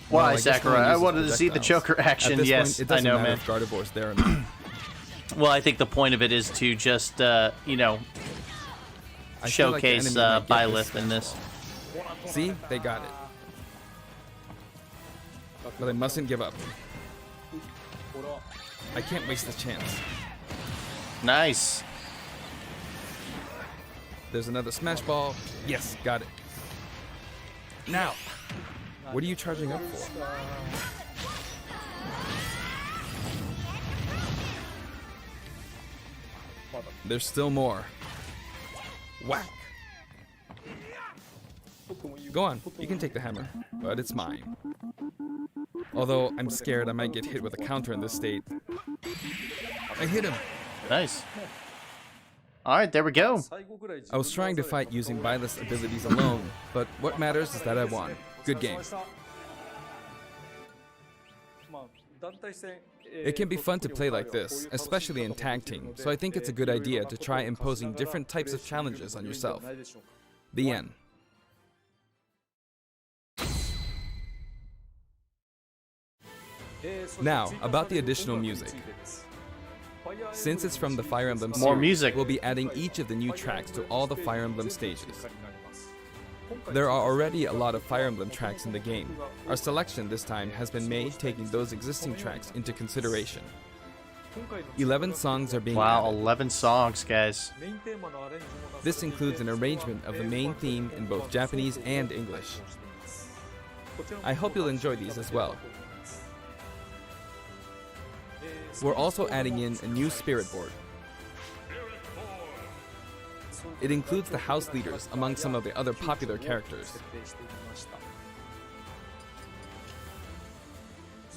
Why, Well, I guess no one Sakurai? I uses wanted to see the projectiles. choker At action. this Yes, point, it I doesn't know, matter man. if Gardevoir's there or not. Well, I think the point of it is to just, you know, I feel like the showcase enemy might get Byleth in this. See? They got it. But I mustn't give up. I can't waste this chance. Nice. There's another smash ball. Yes, got it. Now, what are you charging up for? There's still more. Whack! Go on, you can take the hammer, but it's mine. Although I'm scared I might get hit with a counter in this state. I hit him! Nice. Alright, there we go. I was trying to fight using Byleth's abilities alone, but what matters is that I won. Good game. It can be fun to play like this, especially in tag team, so I think it's a good idea to try imposing different types of challenges on yourself. The end. Now, about the additional music. Since it's from the Fire Emblem series, More music. we'll be adding each of the new tracks to all the Fire Emblem stages. There are already a lot of Fire Emblem tracks in the game. Our selection this time has been made taking those existing tracks into consideration. 11 songs are being Wow, added. 11 songs, guys. This includes an arrangement of the main theme in both Japanese and English. I hope you'll enjoy these as well. We're also adding in a new spirit board. It includes the house leaders among some of the other popular characters.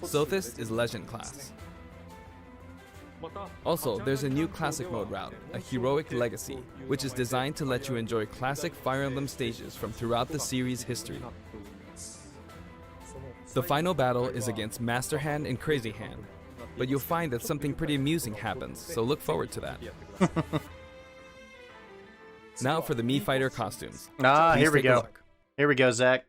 Sothis is Legend class. Also, there's a new classic mode route, a Heroic Legacy, which is designed to let you enjoy classic Fire Emblem stages from throughout the series' history. The final battle is against Master Hand and Crazy Hand, but you'll find that something pretty amusing happens, so look forward to that. Now for the Mii Fighter costumes. Ah, Please here we take a go. look. Here we go, Zach.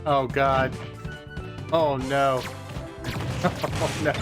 Oh god. Oh no. Oh no.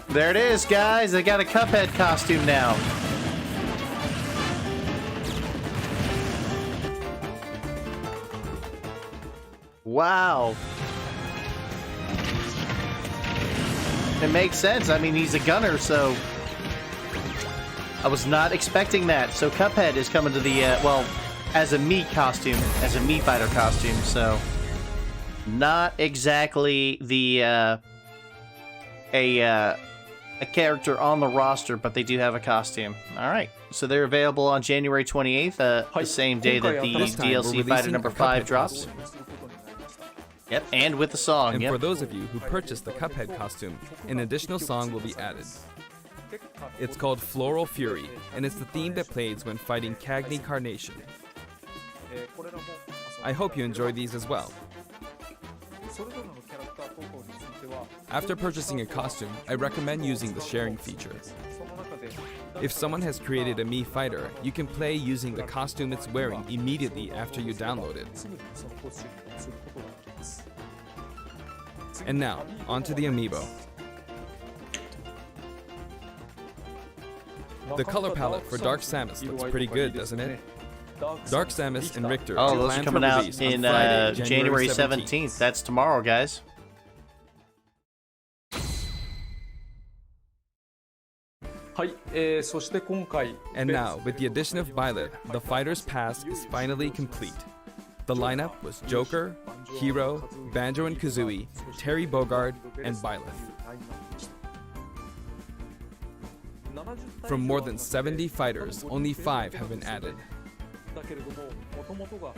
There it is, guys. They got a Cuphead costume now. Wow. It makes sense. I mean, he's a gunner, so I was not expecting that. So Cuphead is coming to the, well, as a Mii costume, as a Mii Fighter costume, so not exactly the, a character on the roster, but they do have a costume. All right, so they're available on January 28th, the same day that the This time, we're DLC releasing Fighter a number Cuphead 5 drops. costume. Yep, and with the song. And Yep. for those of you who purchased the Cuphead costume, an additional song will be added. It's called Floral Fury, and it's the theme that plays when fighting Cagney Carnation. I hope you enjoy these as well. After purchasing a costume, I recommend using the sharing feature. If someone has created a Mii Fighter, you can play using the costume it's wearing immediately after you download it. And now, onto the amiibo. The color palette for Dark Samus looks pretty good, doesn't it? Dark Samus and Richter Oh, are those are planned for coming out release on in Friday, January 17th. That's tomorrow, guys. And now, with the addition of Byleth, the Fighter's Pass is finally complete. The lineup was Joker, Hero, Banjo and Kazooie, Terry Bogard, and Byleth. From more than 70 fighters, only 5 have been added.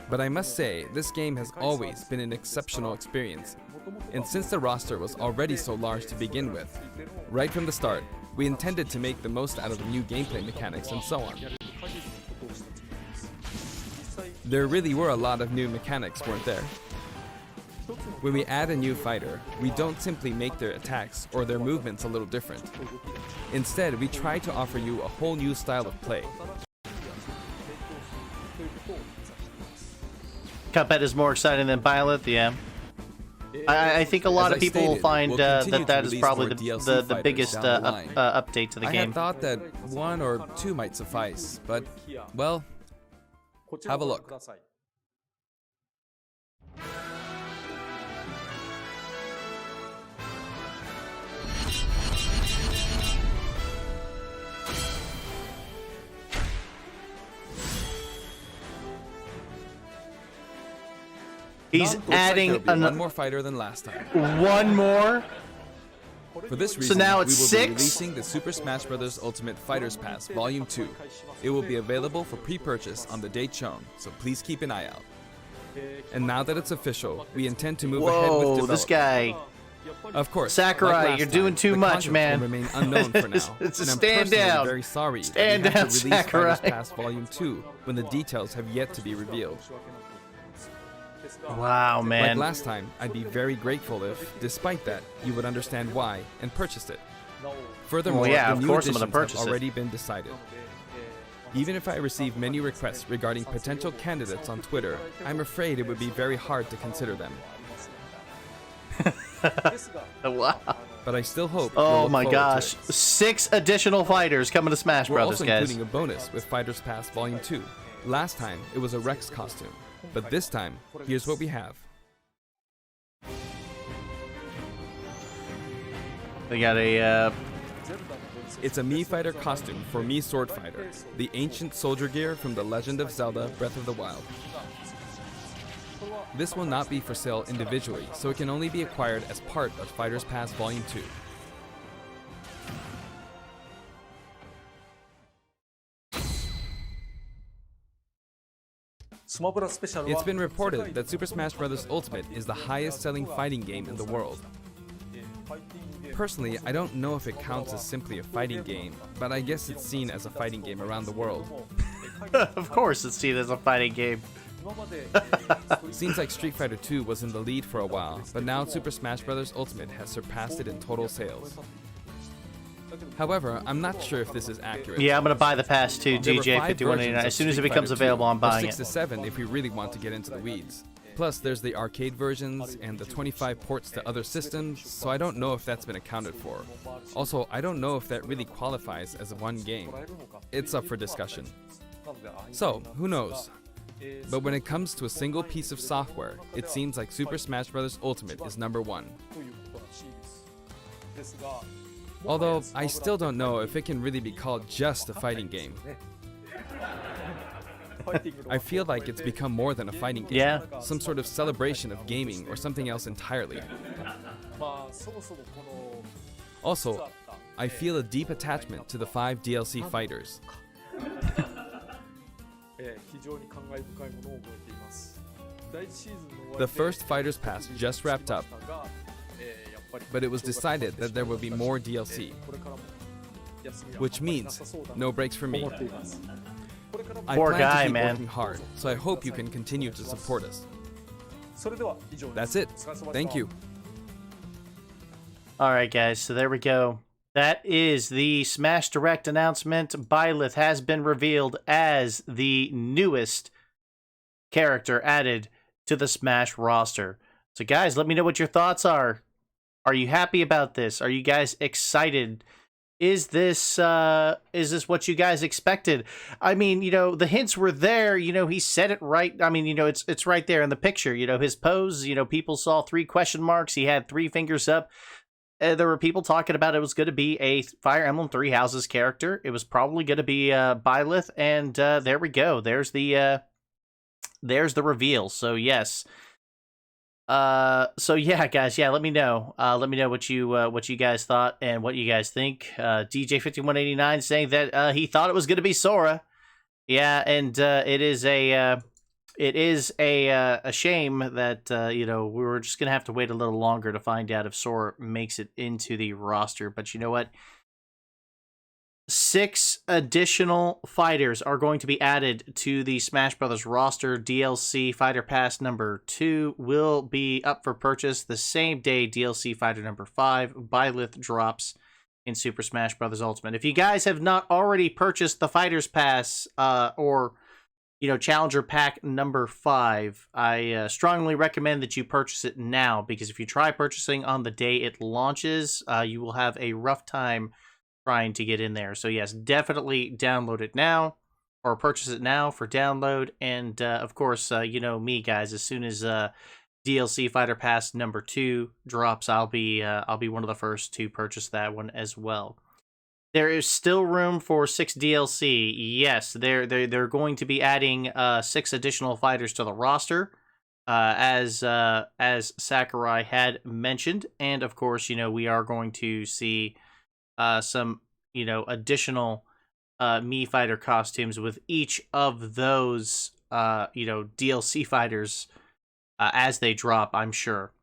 But I must say, this game has always been an exceptional experience. And since the roster was already so large to begin with, right from the start, we intended to make the most out of the new gameplay mechanics and so on. There really were a lot of new mechanics, weren't there? When we add a new fighter, we don't simply make their attacks or their movements a little different. Instead, we try to offer you a whole new style of play. Cuphead is more exciting than Byleth, yeah. I think a lot As of I people will stated, find we'll continue that to is release probably more the DLC fighters biggest down the line. update to the I game. had thought that 1 or 2 might suffice, but, well, have a look. He's Looks like adding there'll be one more fighter than last time. one more. For this reason, now it's we will 6? be releasing the Super Smash Bros. Ultimate Fighters Pass Volume 2. It will be available for pre-purchase on the date shown, so please keep an eye out. And now that it's official, we intend to move ahead with Whoa, development. this guy. Of course, Sakurai, like last you're doing time, too the much, content man. will remain unknown for now. It's a and I'm stand personally down. very sorry Stand that we down, have to release Sakurai. Fighters Pass Volume 2 when the details have yet to be revealed. Wow, Like man. last time, I'd be very grateful if, despite that, you would understand why and purchased it. Furthermore, Well, yeah, the of new course I'm additions gonna purchase have it. already been decided. Even if I receive many requests regarding potential candidates on Twitter, I'm afraid it would be very hard to consider them. Wow. But I still hope you'll Oh look my forward to gosh. it. 6 additional fighters coming to Smash We're Brothers, also guys. including a bonus with Fighters Pass Volume 2. Last time, it was a Rex costume. But this time, here's what we have. We got a It's a Mii Fighter costume for Mii Sword Fighter, the ancient soldier gear from The Legend of Zelda Breath of the Wild. This will not be for sale individually, so it can only be acquired as part of Fighters Pass Volume 2. It's been reported that Super Smash Bros. Ultimate is the highest selling fighting game in the world. Personally, I don't know if it counts as simply a fighting game, but I guess it's seen as a fighting game around the world. of course it's seen as a fighting game. Seems like Street Fighter 2 was in the lead for a while, but now Super Smash Bros. Ultimate has surpassed it in total sales. However, I'm not sure if this is accurate. Yeah, I'm gonna buy the pass too, There were DJ 5 5189. versions As of soon as it Street becomes Fighter 2, available, I'm or buying 6 to it. 7 if we really want to get into the weeds. Plus, there's the arcade versions and the 25 ports to other systems, so I don't know if that's been accounted for. Also, I don't know if that really qualifies as one game. It's up for discussion. So, who knows? But when it comes to a single piece of software, it seems like Super Smash Bros. Ultimate is number 1. Although, I still don't know if it can really be called just a fighting game. I feel like it's become more than a fighting game. Yeah. Some sort of celebration of gaming or something else entirely. Also, I feel a deep attachment to the 5 DLC fighters. The first Fighters Pass just wrapped up, but it was decided that there will be more DLC, which means no breaks for me. I Poor plan guy, to keep man. working hard, so I hope you can continue to support us. That's it. Thank you. Alright guys, so there we go. That is the Smash Direct announcement. Byleth has been revealed as the newest character added to the Smash roster. So guys, let me know what your thoughts are. Are you happy about this? Are you guys excited? Is this what you guys expected? I mean, you know, the hints were there. You know, he said it right. I mean, you know, it's right there in the picture. You know, his pose. You know, people saw 3 question marks. He had 3 fingers up. There were people talking about it was going to be a Fire Emblem Three Houses character. It was probably going to be Byleth, and there we go. There's the reveal. So yes, So yeah, guys, yeah, let me know. Let me know what you guys thought and what you guys think. DJ5189 saying that he thought it was going to be Sora. Yeah, and it is a shame that we were just gonna have to wait a little longer to find out if Sora makes it into the roster. But you know what? 6 additional fighters are going to be added to the Smash Brothers roster. DLC Fighter Pass number 2 will be up for purchase the same day DLC Fighter number 5 Byleth drops in Super Smash Brothers Ultimate. If you guys have not already purchased the Fighters Pass or Challenger Pack number 5, I strongly recommend that you purchase it now, because if you try purchasing on the day it launches, you will have a rough time trying to get in there. So yes, definitely download it now, or purchase it now for download. And of course, me, guys, as soon as DLC Fighter Pass number 2 drops, I'll be one of the first to purchase that one as well. There is still room for 6 DLC. Yes, they're going to be adding 6 additional fighters to the roster, as Sakurai had mentioned, and of course, we are going to see some additional Mii fighter costumes with each of those DLC fighters as they drop, I'm sure.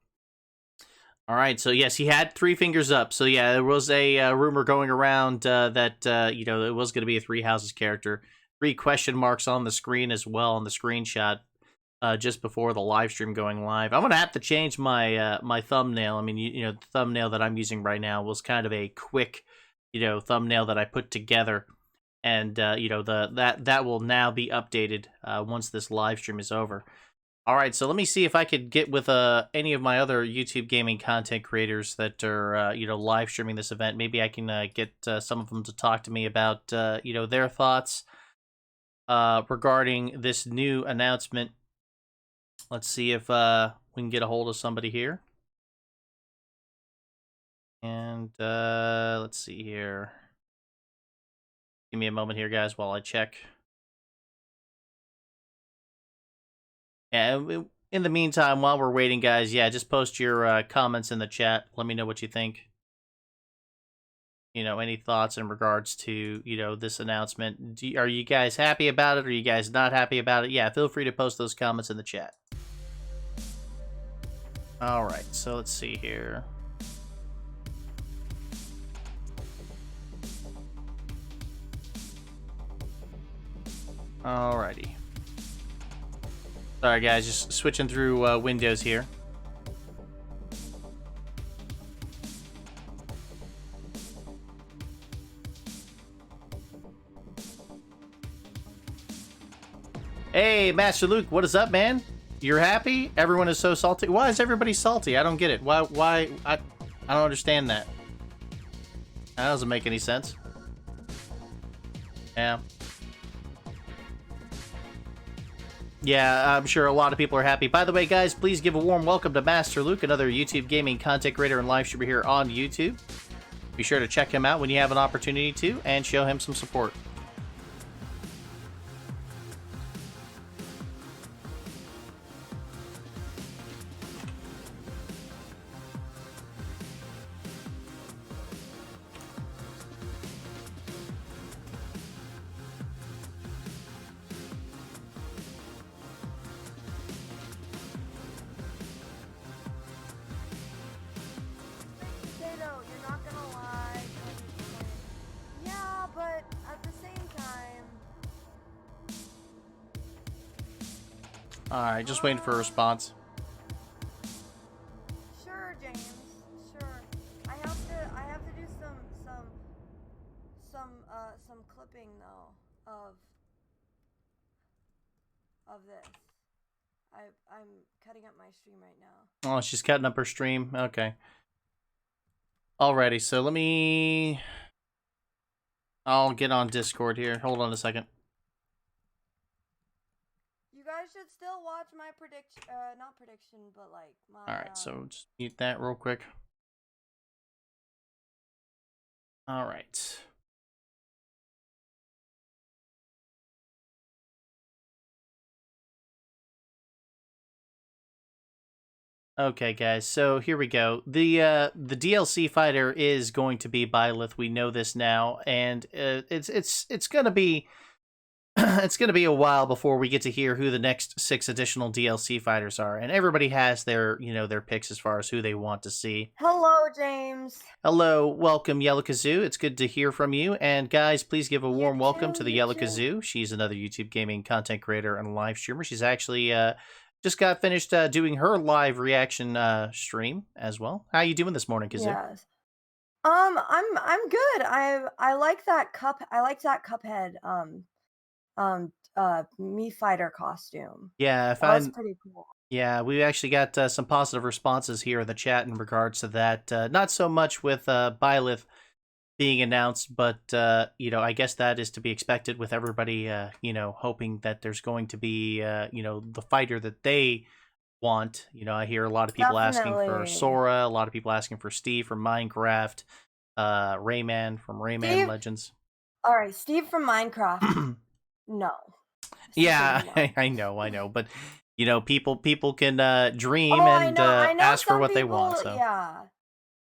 All right, so yes, he had 3 fingers up. So yeah, there was a rumor going around that it was going to be a Three Houses character. 3 question marks on the screen as well on the screenshot just before the live stream going live. I'm gonna have to change my my thumbnail. I mean, the thumbnail that I'm using right now was kind of a quick thumbnail that I put together, and that will now be updated once this live stream is over. All right, so let me see if I could get with any of my other YouTube gaming content creators that are live streaming this event. Maybe I can get some of them to talk to me about their thoughts regarding this new announcement. Let's see if we can get a hold of somebody here. And let's see here. Give me a moment here, guys, while I check. Yeah, in the meantime, while we're waiting, guys, yeah, just post your comments in the chat. Let me know what you think. Any thoughts in regards to, this announcement. Are you guys happy about it? Or are you guys not happy about it? Yeah, feel free to post those comments in the chat. All right, so let's see here. Alrighty. Sorry, guys, just switching through windows here. Hey, Master Luke, what is up, man? You're happy? Everyone is so salty. Why is everybody salty? I don't get it. Why? I don't understand that. That doesn't make any sense. Yeah. Yeah, I'm sure a lot of people are happy. By the way, guys, please give a warm welcome to Master Luke, another YouTube gaming content creator and live streamer here on YouTube. Be sure to check him out when you have an opportunity to, and show him some support. You're not gonna lie. Yeah, but at the same time. Alright, just waiting for a response. Sure, James. Sure. I have to do some clipping though of this. I'm cutting up my stream right now. Oh, she's cutting up her stream. Okay. Alrighty, so I'll get on Discord here. Hold on a second. You guys should still watch my not prediction, but like my. Alright, so just mute that real quick. Alright. Okay, guys. So here we go. The DLC fighter is going to be Byleth. We know this now, and it's gonna be it's gonna be a while before we get to hear who the next 6 additional DLC fighters are. And everybody has their their picks as far as who they want to see. Hello, James. Hello, welcome Yellow Kazoo. It's good to hear from you. And guys, please give a You warm welcome too, to the you Yellow too. Kazoo. She's another YouTube gaming content creator and live streamer. She's actually just got finished doing her live reaction stream as well. How you doing this morning, Kazoo? Yes. I'm good. I like that Cuphead me fighter costume. Yeah, I That was find pretty cool. yeah, we actually got some positive responses here in the chat in regards to that. Not so much with Byleth being announced, but I guess that is to be expected with everybody hoping that there's going to be the fighter that they want. I hear a lot of people asking for Definitely. Sora, a lot of people asking for Steve from Minecraft, Rayman from Rayman Steve? Legends. All right, Steve from Minecraft. No. Steve Yeah, no. I know, but people can dream Oh, and I know ask for some what they want. people, So yeah.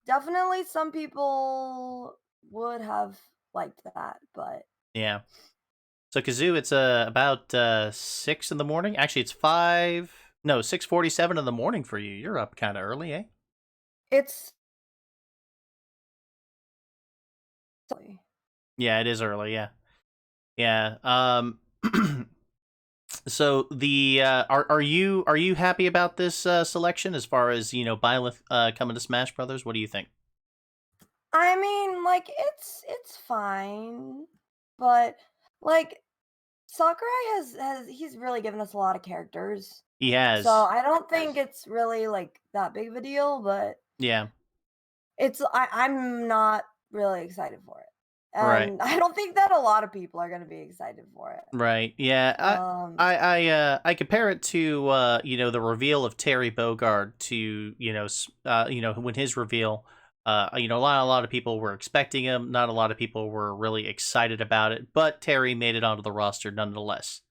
Definitely some people would have liked that, but yeah. So Kazoo, it's about 6 in the morning. Actually, it's 6:47 in the morning for you. You're up kind of early, eh? it's Yeah, it is early. Yeah, yeah. So the are you happy about this selection as far as Byleth coming to Smash Brothers? What do you think? I mean, like it's fine, but like Sakurai has he's really given us a lot of characters. He has. So I don't think it's really like that big of a deal, but Yeah. I'm not really excited for it. Right. And I don't think that a lot of people are going to be excited for it. Right. Yeah. I compare it to the reveal of Terry Bogard to when his reveal a lot of people were expecting him, not a lot of people were really excited about it, but Terry made it onto the roster nonetheless.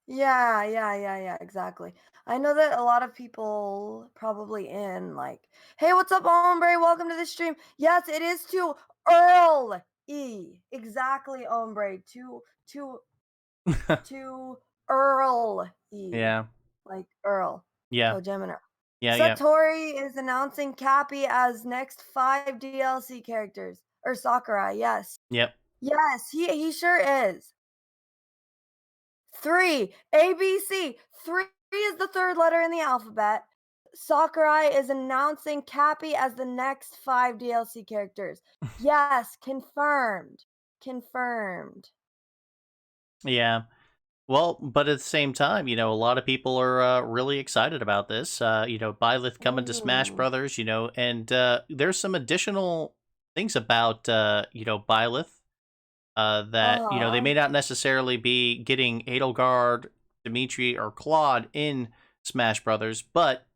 Yeah, exactly. I know that a lot of people probably like, hey, what's up, Ombre? Welcome to the stream. Yes, it is to Earl E. Exactly, Ombre. To Earl E. Yeah. Like Earl. Yeah. Gemini. Yeah. Satori is announcing Cappy as next 5 DLC characters. Or Sakurai, yes. Yep. Yes, he sure is. 3, ABC. 3 is the 3rd letter in the alphabet. Sakurai is announcing Cappy as the next 5 DLC characters. Yes, confirmed. Confirmed. Yeah. Well, but at the same time, a lot of people are really excited about this. Byleth coming to Smash Ooh. Brothers, and there's some additional things about Byleth that they Uh-huh. may not necessarily be getting Edelgard, Dimitri, or Claude in Smash Brothers, but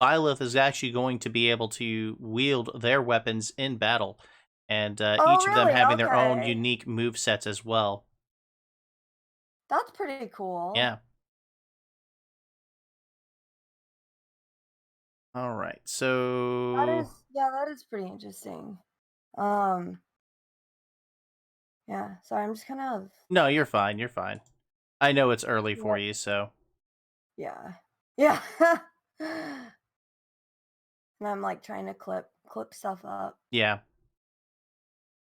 Byleth is actually going to be able to wield their weapons in battle, and Oh, each of them really? having their own Okay. unique move sets as well. That's pretty cool. Yeah. All right. So That is pretty interesting. Yeah, sorry, I'm just kind of no, you're fine. You're fine. I know it's early for yeah. you, so Yeah. Yeah. And I'm like trying to clip stuff up. yeah.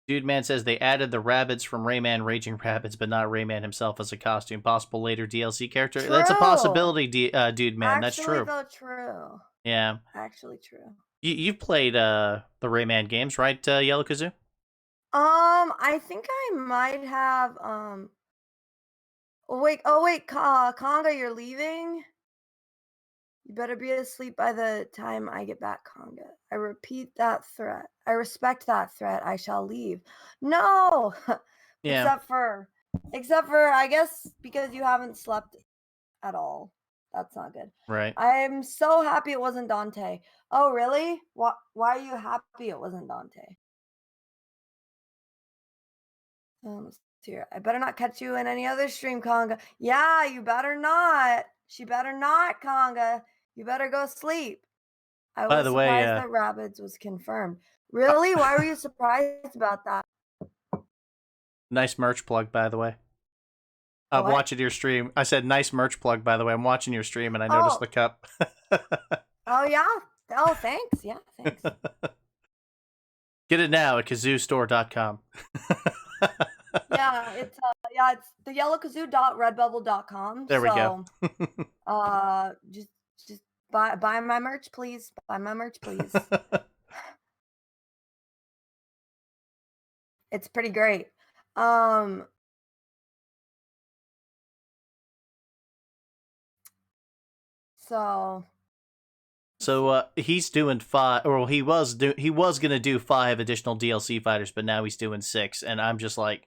Dude Man says they added the rabbits from Rayman Raging Rabbids, but not Rayman himself as a costume. Possible later DLC character. That's a True. possibility, Dude Man. That's Actually, true. though, true. Yeah. Actually, true. You've played the Rayman games, right, Yellow Kazoo? I think I might have oh wait, Conga, you're leaving? You better be asleep by the time I get back, Conga. I repeat that threat. I respect that threat. I shall leave. No! Yeah. Except for, I guess, because you haven't slept at all. That's not good. Right. I'm so happy it wasn't Dante. Oh, really? Why are you happy it wasn't Dante? Let's see here. I better not catch you in any other stream, Conga. Yeah, you better not. She better not, Conga. You better go sleep. I By was the way, surprised that Rabbids was confirmed. Really? Why were you surprised about that? nice merch plug, by the way. I'm What? watching your stream. I said nice merch plug, by the way. I'm watching your stream and I noticed Oh. the cup. Oh yeah. Oh, thanks. Yeah, thanks. Get it now at kazoostore.com. Yeah, it's the yellowkazoo.redbubble.com. There we go. Just buy my merch, please. Buy my merch, please. It's pretty great. So So he's doing 5, or he was gonna do 5 additional DLC fighters, but now he's doing 6, and I'm just like,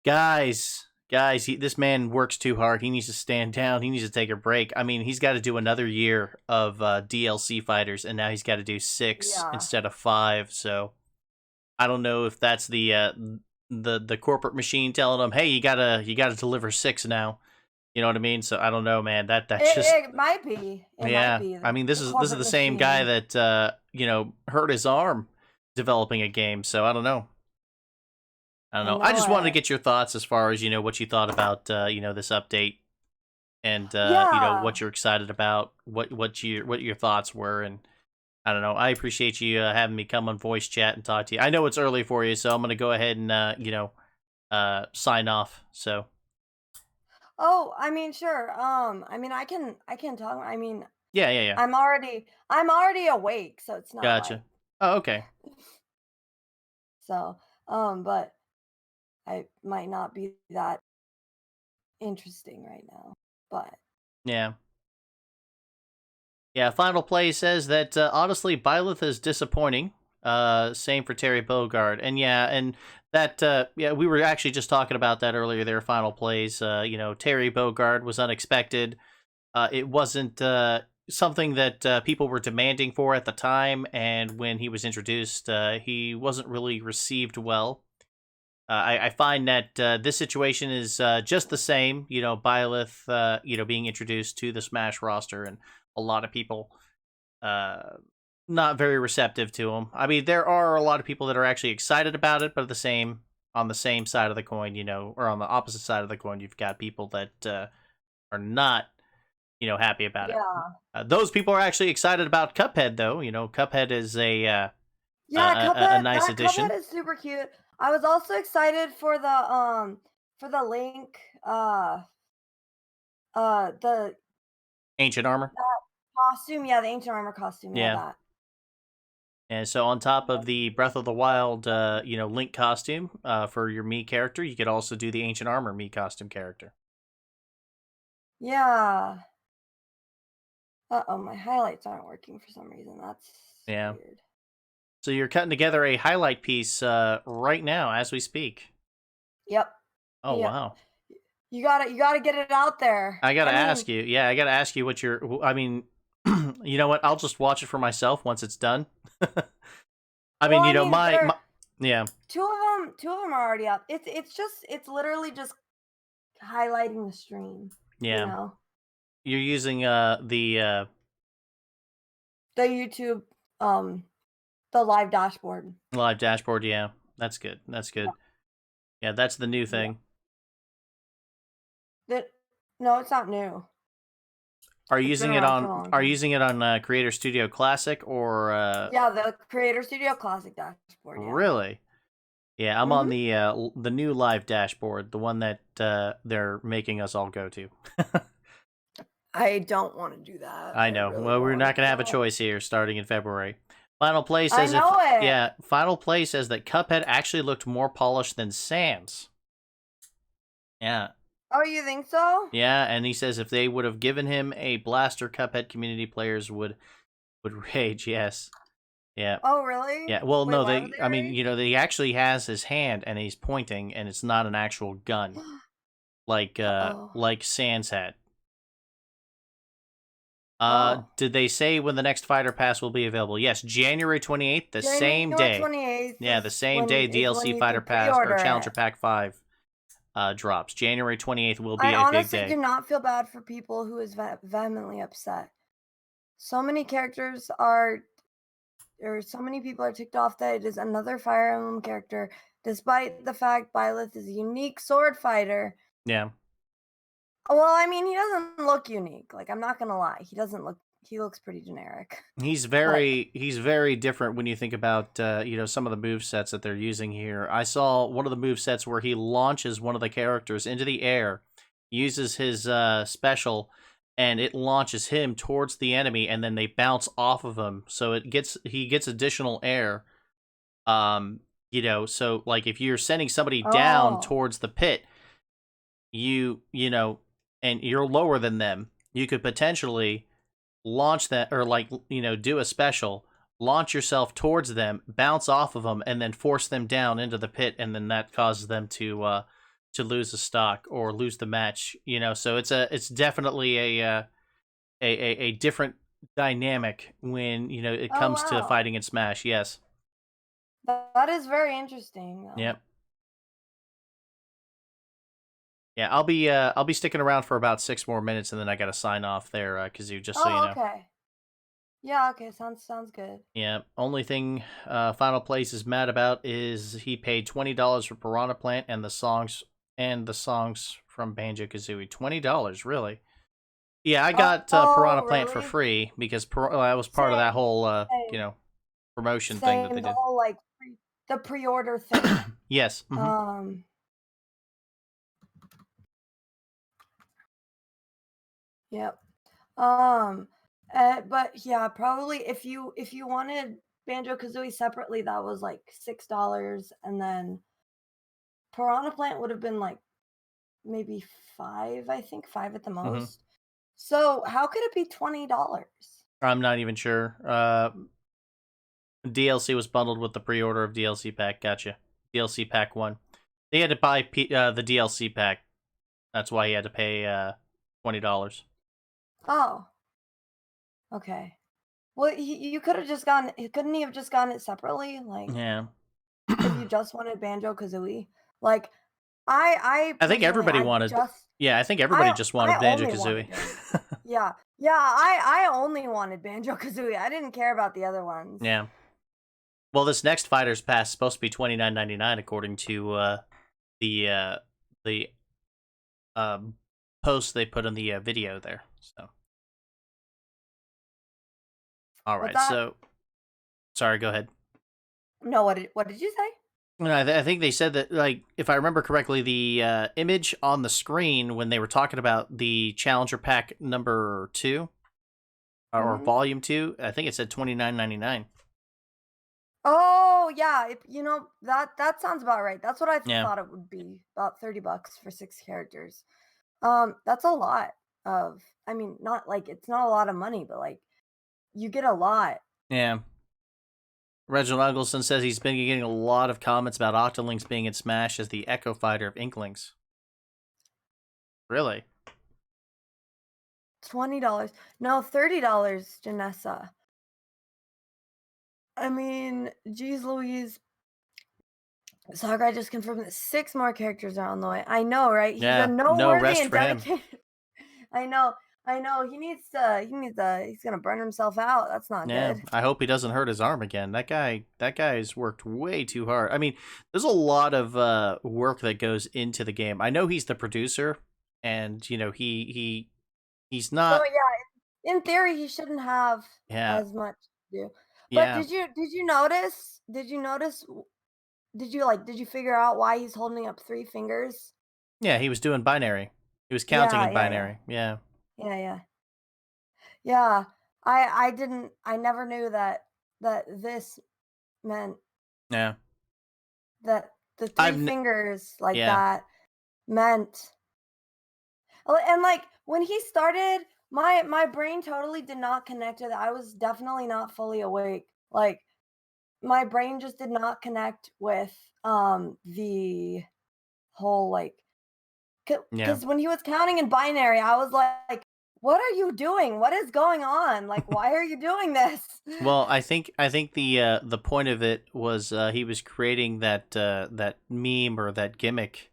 guys, this man works too hard. He needs to stand down. He needs to take a break. I mean, he's got to do another year of DLC fighters, and now he's got to do 6 Yeah. instead of 5. So I don't know if that's the corporate machine telling him, hey, you gotta deliver 6 now. You know what I mean? So I don't know, man. That's just it might be. It yeah. might be. I mean, this is the corporate same guy machine. that hurt his arm developing a game. So I don't know. I just wanted to get your thoughts as far as what you thought about this update, and Yeah. what you're excited about, what your thoughts were, and I don't know. I appreciate you having me come on voice chat and talk to you. I know it's early for you, so I'm gonna go ahead and sign off. So Oh, I mean, sure. I mean, I can talk. I mean, yeah. I'm already awake, so it's not Gotcha. like Oh, okay. so. But I might not be that interesting right now. But Yeah. Yeah, Final Play says that honestly, Byleth is disappointing. Same for Terry Bogard, and that we were actually just talking about that earlier. There, Final Plays. Terry Bogard was unexpected. It wasn't something that people were demanding for at the time, and when he was introduced, he wasn't really received well. I find that this situation is just the same. Byleth, being introduced to the Smash roster, and a lot of people not very receptive to him. I mean, there are a lot of people that are actually excited about it, but on the same side of the coin, or on the opposite side of the coin, you've got people that are not, happy about it. yeah, Those people are actually excited about Cuphead, though. Cuphead is yeah. a Cuphead. nice That addition. Cuphead is super cute. I was also excited for the Link the Ancient Armor. costume. Yeah, the ancient armor costume. Yeah. That. And so on top of the Breath of the Wild, Link costume for your Mii character, you could also do the Ancient Armor Mii costume character. Yeah. Uh-oh, my highlights aren't working for some reason. That's Yeah. weird. So you're cutting together a highlight piece right now as we speak. Yep. Oh, Yeah. wow. You gotta get it out there. I gotta mean, ask you. Yeah, I gotta ask you what you're. I mean, you know what? I'll just watch it for myself once it's done. I mean, Well, my yeah. two of them are already up. It's literally just highlighting the stream. Yeah. You know? You're using the The YouTube the live dashboard. live dashboard. Yeah, that's good. That's good. Yeah, that's the new thing. No, it's not new. Are you It's using been it around for a on? long Are time. you using it on Creator Studio Classic or? Yeah, the Creator Studio Classic dashboard. Yeah. Really? Yeah, I'm on the new live dashboard, the one that they're making us all go to. I don't want to do that. I know. really Well, we're don't not going to have a wanna. choice here starting in February. Final Play I says know it. yeah, Final Play says that Cuphead actually looked more polished than Sans. Yeah. Oh, you think so? Yeah, and he says if they would have given him a blaster, Cuphead community players would rage. Yes. Yeah. Oh, really? Yeah. Well, Wait, no, why would I mean, rage? he actually has his hand and he's pointing and it's not an actual gun like Uh-oh. like Sans had. Oh. Did they say when the next Fighter Pass will be available? Yes, January 28th, the same day. 28th Yeah, the same day is when DLC you Fighter can Pass or pre-order Challenger it. Pack 5 drops. January 28th will be I a big honestly day. do not feel bad for people who is vehemently upset. so many characters are, or so many people are ticked off that it is another Fire Emblem character, despite the fact Byleth is a unique sword fighter. Yeah. Well, I mean, he doesn't look unique. Like, I'm not gonna lie, he looks pretty generic. He's Like, he's very different when you think about you know, some of the move sets that they're using here. I saw one of the move sets where he launches one of the characters into the air, uses his special, and it launches him towards the enemy, and then they bounce off of him. So he gets additional air. You know, so like if you're sending somebody down oh, towards the pit, you know, and you're lower than them, you could potentially launch that, or like, you know, do a special, launch yourself towards them, bounce off of them, and then force them down into the pit, and then that causes them to lose the stock or lose the match. You know, so it's definitely a different dynamic when, you know, it oh comes to wow, fighting in Smash. Yes. that is very interesting. Yep. Yeah, I'll be sticking around for about 6 more minutes, and then I gotta sign off there, Kazoo, just so you Oh, know. okay. Yeah, okay, sounds good. Yeah, only thing Final Place is mad about is he paid $20 for Piranha Plant and the songs from Banjo Kazooie. $20, really? Yeah, I got Piranha Oh, Plant for really? free because that was part of that Same, whole you same, know, promotion thing that they same. The did. whole like the pre-order thing. Yes. Um, yep. Um, but yeah, probably if you wanted Banjo Kazooie separately, that was like $6, and then Piranha Plant would have been like maybe five, I think five at the hmm most. So how could it be $20? I'm not even sure. DLC was bundled with the pre-order of DLC pack. Gotcha. DLC pack 1. They had to buy the DLC pack. That's why he had to pay $20. Oh, okay. Well, you could have just gotten it. Couldn't he have just gotten it separately? Like, Yeah. if you just wanted Banjo Kazooie, like, I I think personally, everybody wanted. Yeah, I think everybody just wanted I Banjo only wanted Kazooie. yeah, yeah. I only wanted Banjo Kazooie. I didn't care about the other ones. Yeah. Well, this next Fighters Pass is supposed to be $29.99 according to the post they put in the video there. So, all But right. that So, sorry. Go ahead. no, what did you say? No, I think they said that, like, if I remember correctly, the image on the screen when they were talking about the Challenger Pack number 2 or Hmm. Volume 2, I think it said $29.99. Oh yeah, you know that sounds about right. That's what I Yeah. thought it would be, about $30 for 6 characters. That's a lot of. I mean, not like it's not a lot of money, but like you get a lot. Yeah. Reginald Eggleston says he's been getting a lot of comments about Octolinks being in Smash as the Echo Fighter of Inklings. Really? $20. No, $30, Janessa. I mean, geez Louise. Sakurai just confirmed that 6 more characters are on the way. I know, right? He's a Yeah, no noteworthy rest and for him. dedicated. I know. He's gonna burn himself out. That's not Yeah, good. I hope he doesn't hurt his arm again. That guy's worked way too hard. I mean, there's a lot of work that goes into the game. I know he's the producer, and you know he's So not. yeah, in theory, he shouldn't have Yeah, as much to do. But yeah, did you notice? Did you figure out why he's holding up 3 fingers? yeah. He was doing binary. He was counting Yeah, in yeah, yeah, binary. Yeah, yeah, yeah, yeah. I didn't. I never knew that this meant yeah. that the 3 I've fingers like yeah, that meant. And like when he started, my brain totally did not connect with it. I was definitely not fully awake. Like my brain just did not connect with the whole like yeah. because when he was counting in binary, I was like, what are you doing? What is going on? Like, why are you doing this? Well, I think the point of it was he was creating that meme or that gimmick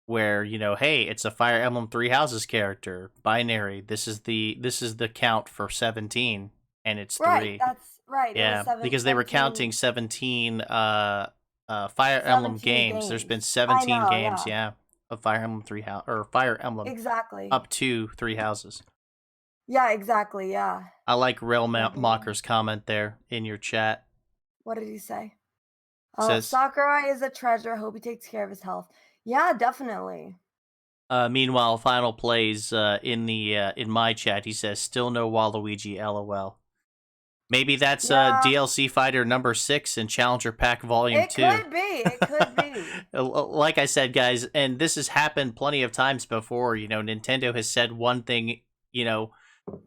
where, you know, hey, it's a Fire Emblem Three Houses character, binary. This is the count for 17. and it's Right, 3. that's right. It Yeah, was seven, because they were 17 counting 17 Fire Emblem 17 games. There's been games. 17 know, games, yeah. yeah, of Fire Emblem 3 house or Fire Emblem Exactly. up to 3 houses. Yeah, exactly. Yeah. I like Rail Exactly. Mocker's comment there in your chat. What did he say? Says, Sakurai is a treasure. Hope he takes care of his health. Yeah, definitely. Meanwhile, Final plays in my chat. He says, "Still no Waluigi, LOL." Maybe that's Yeah. DLC Fighter number 6 in Challenger Pack Volume 2. It could be. It could be. Like I said, guys, and this has happened plenty of times before. You know, Nintendo has said one thing, you know,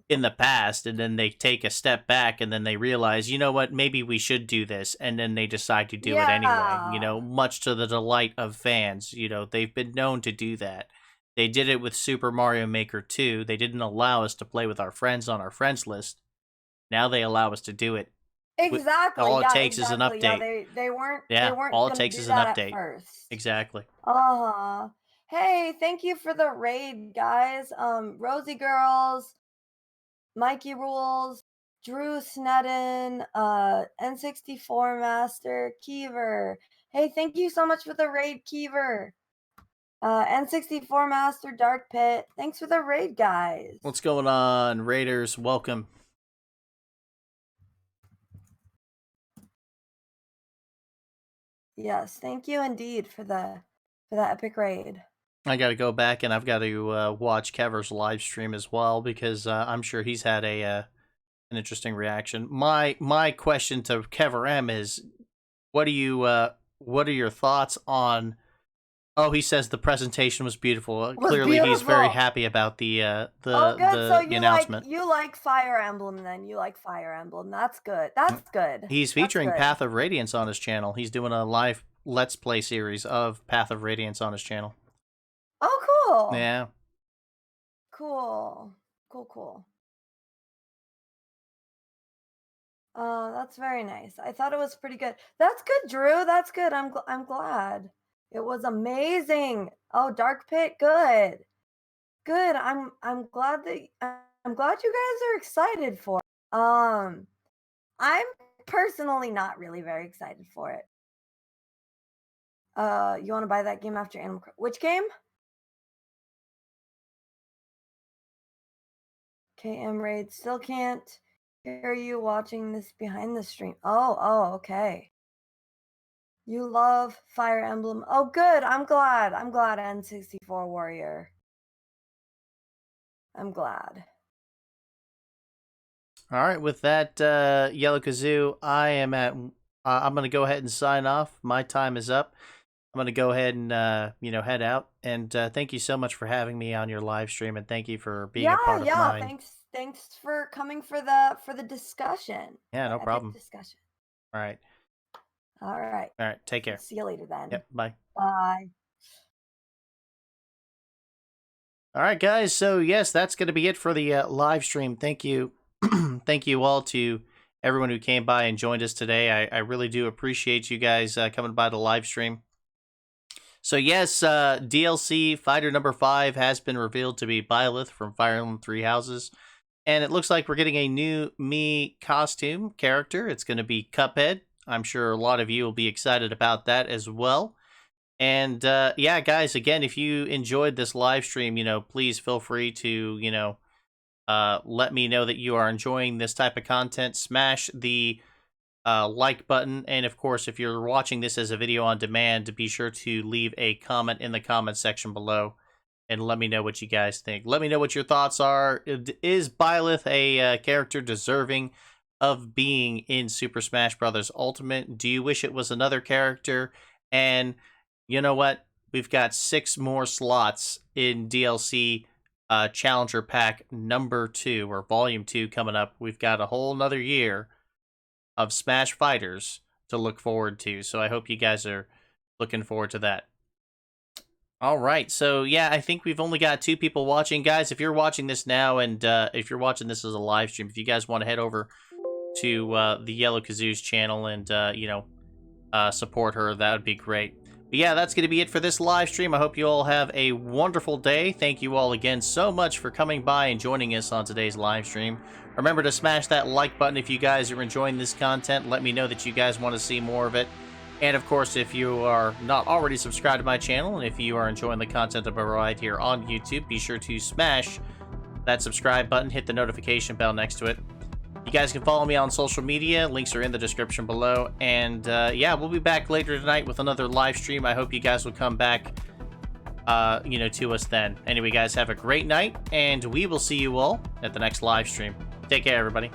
in the past, and then they take a step back, and then they realize, you know what, maybe we should do this, and then they decide to do it anyway. You know, much to the delight of fans. You know, they've been known to do that. They did it with Super Mario Maker 2. They didn't allow us to play with our friends on our friends list. Now they allow us to do it. Exactly. All it yeah, takes is an exactly. update. Yeah, they weren't. Yeah, They weren't all it gonna takes do is an that update. At first. Exactly. Hey, thank you for the raid, guys. Rosie Girls, Mikey Rules, Drew Snedden, N64 Master, Keever. Hey, thank you so much for the raid, Keever. N64 Master, Dark Pit. Thanks for the raid, guys. What's going on, Raiders? Welcome. Yes, thank you indeed for that epic raid. I got to go back and I've got to watch Kever's live stream as well, because I'm sure he's had an interesting reaction. My question to Kever M is, what are your thoughts on? Oh, he says the presentation was beautiful. Clearly, he's very happy about the Oh, good. So you announcement. you like Fire Emblem then? You like Fire Emblem. That's good. That's good. He's featuring That's good. Path of Radiance on his channel. He's doing a live Let's Play series of Path of Radiance on his channel. Oh, cool. Yeah. Cool. That's very nice. I thought it was pretty good. That's good, Drew. That's good. I'm glad. It was amazing. Oh, Dark Pit, good. Good. I'm glad you guys are excited for it. I'm personally not really very excited for it. You want to buy that game after Animal Crossing? Which game? KM Raid, still can't hear you watching this behind the stream. Oh, okay. You love Fire Emblem. Oh, good. I'm glad. N64 Warrior. I'm glad. All right, with that, Yellow Kazoo, I'm going to go ahead and sign off. My time is up. I'm going to go ahead and head out. And thank you so much for having me on your live stream, and thank you for being a part of mine. Thanks for coming for the discussion. Yeah, no problem. Discussion. All right. All right. Take care. See you later then. Yep. Bye. Bye. All right, guys. So yes, that's going to be it for the live stream. Thank you, thank you all to everyone who came by and joined us today. I really do appreciate you guys coming by the live stream. So yes, DLC Fighter number 5 has been revealed to be Byleth from Fire Emblem 3 Houses. And it looks like we're getting a new Mii costume character. It's going to be Cuphead. I'm sure a lot of you will be excited about that as well. And yeah, guys, again, if you enjoyed this live stream, please feel free to, let me know that you are enjoying this type of content. Smash the like button. And of course, if you're watching this as a video on demand, be sure to leave a comment in the comment section below. And let me know what you guys think. Let me know what your thoughts are. Is Byleth a character deserving of being in Super Smash Bros. Ultimate? Do you wish it was another character? And you know what? We've got 6 more slots in DLC Challenger Pack number 2, or Volume 2 coming up. We've got a whole nother year of Smash Fighters to look forward to. So I hope you guys are looking forward to that. All right, so yeah, I think we've only got 2 people watching. Guys, if you're watching this now, and if you're watching this as a live stream, if you guys want to head over to the Yellow Kazoo's channel and, support her, that would be great. But yeah, that's going to be it for this live stream. I hope you all have a wonderful day. Thank you all again so much for coming by and joining us on today's live stream. Remember to smash that like button if you guys are enjoying this content. Let me know that you guys want to see more of it. And of course, if you are not already subscribed to my channel, and if you are enjoying the content I provide here on YouTube, be sure to smash that subscribe button, hit the notification bell next to it. You guys can follow me on social media. Links are in the description below. And yeah, we'll be back later tonight with another live stream. I hope you guys will come back, to us then. Anyway, guys, have a great night, and we will see you all at the next live stream. Take care, everybody.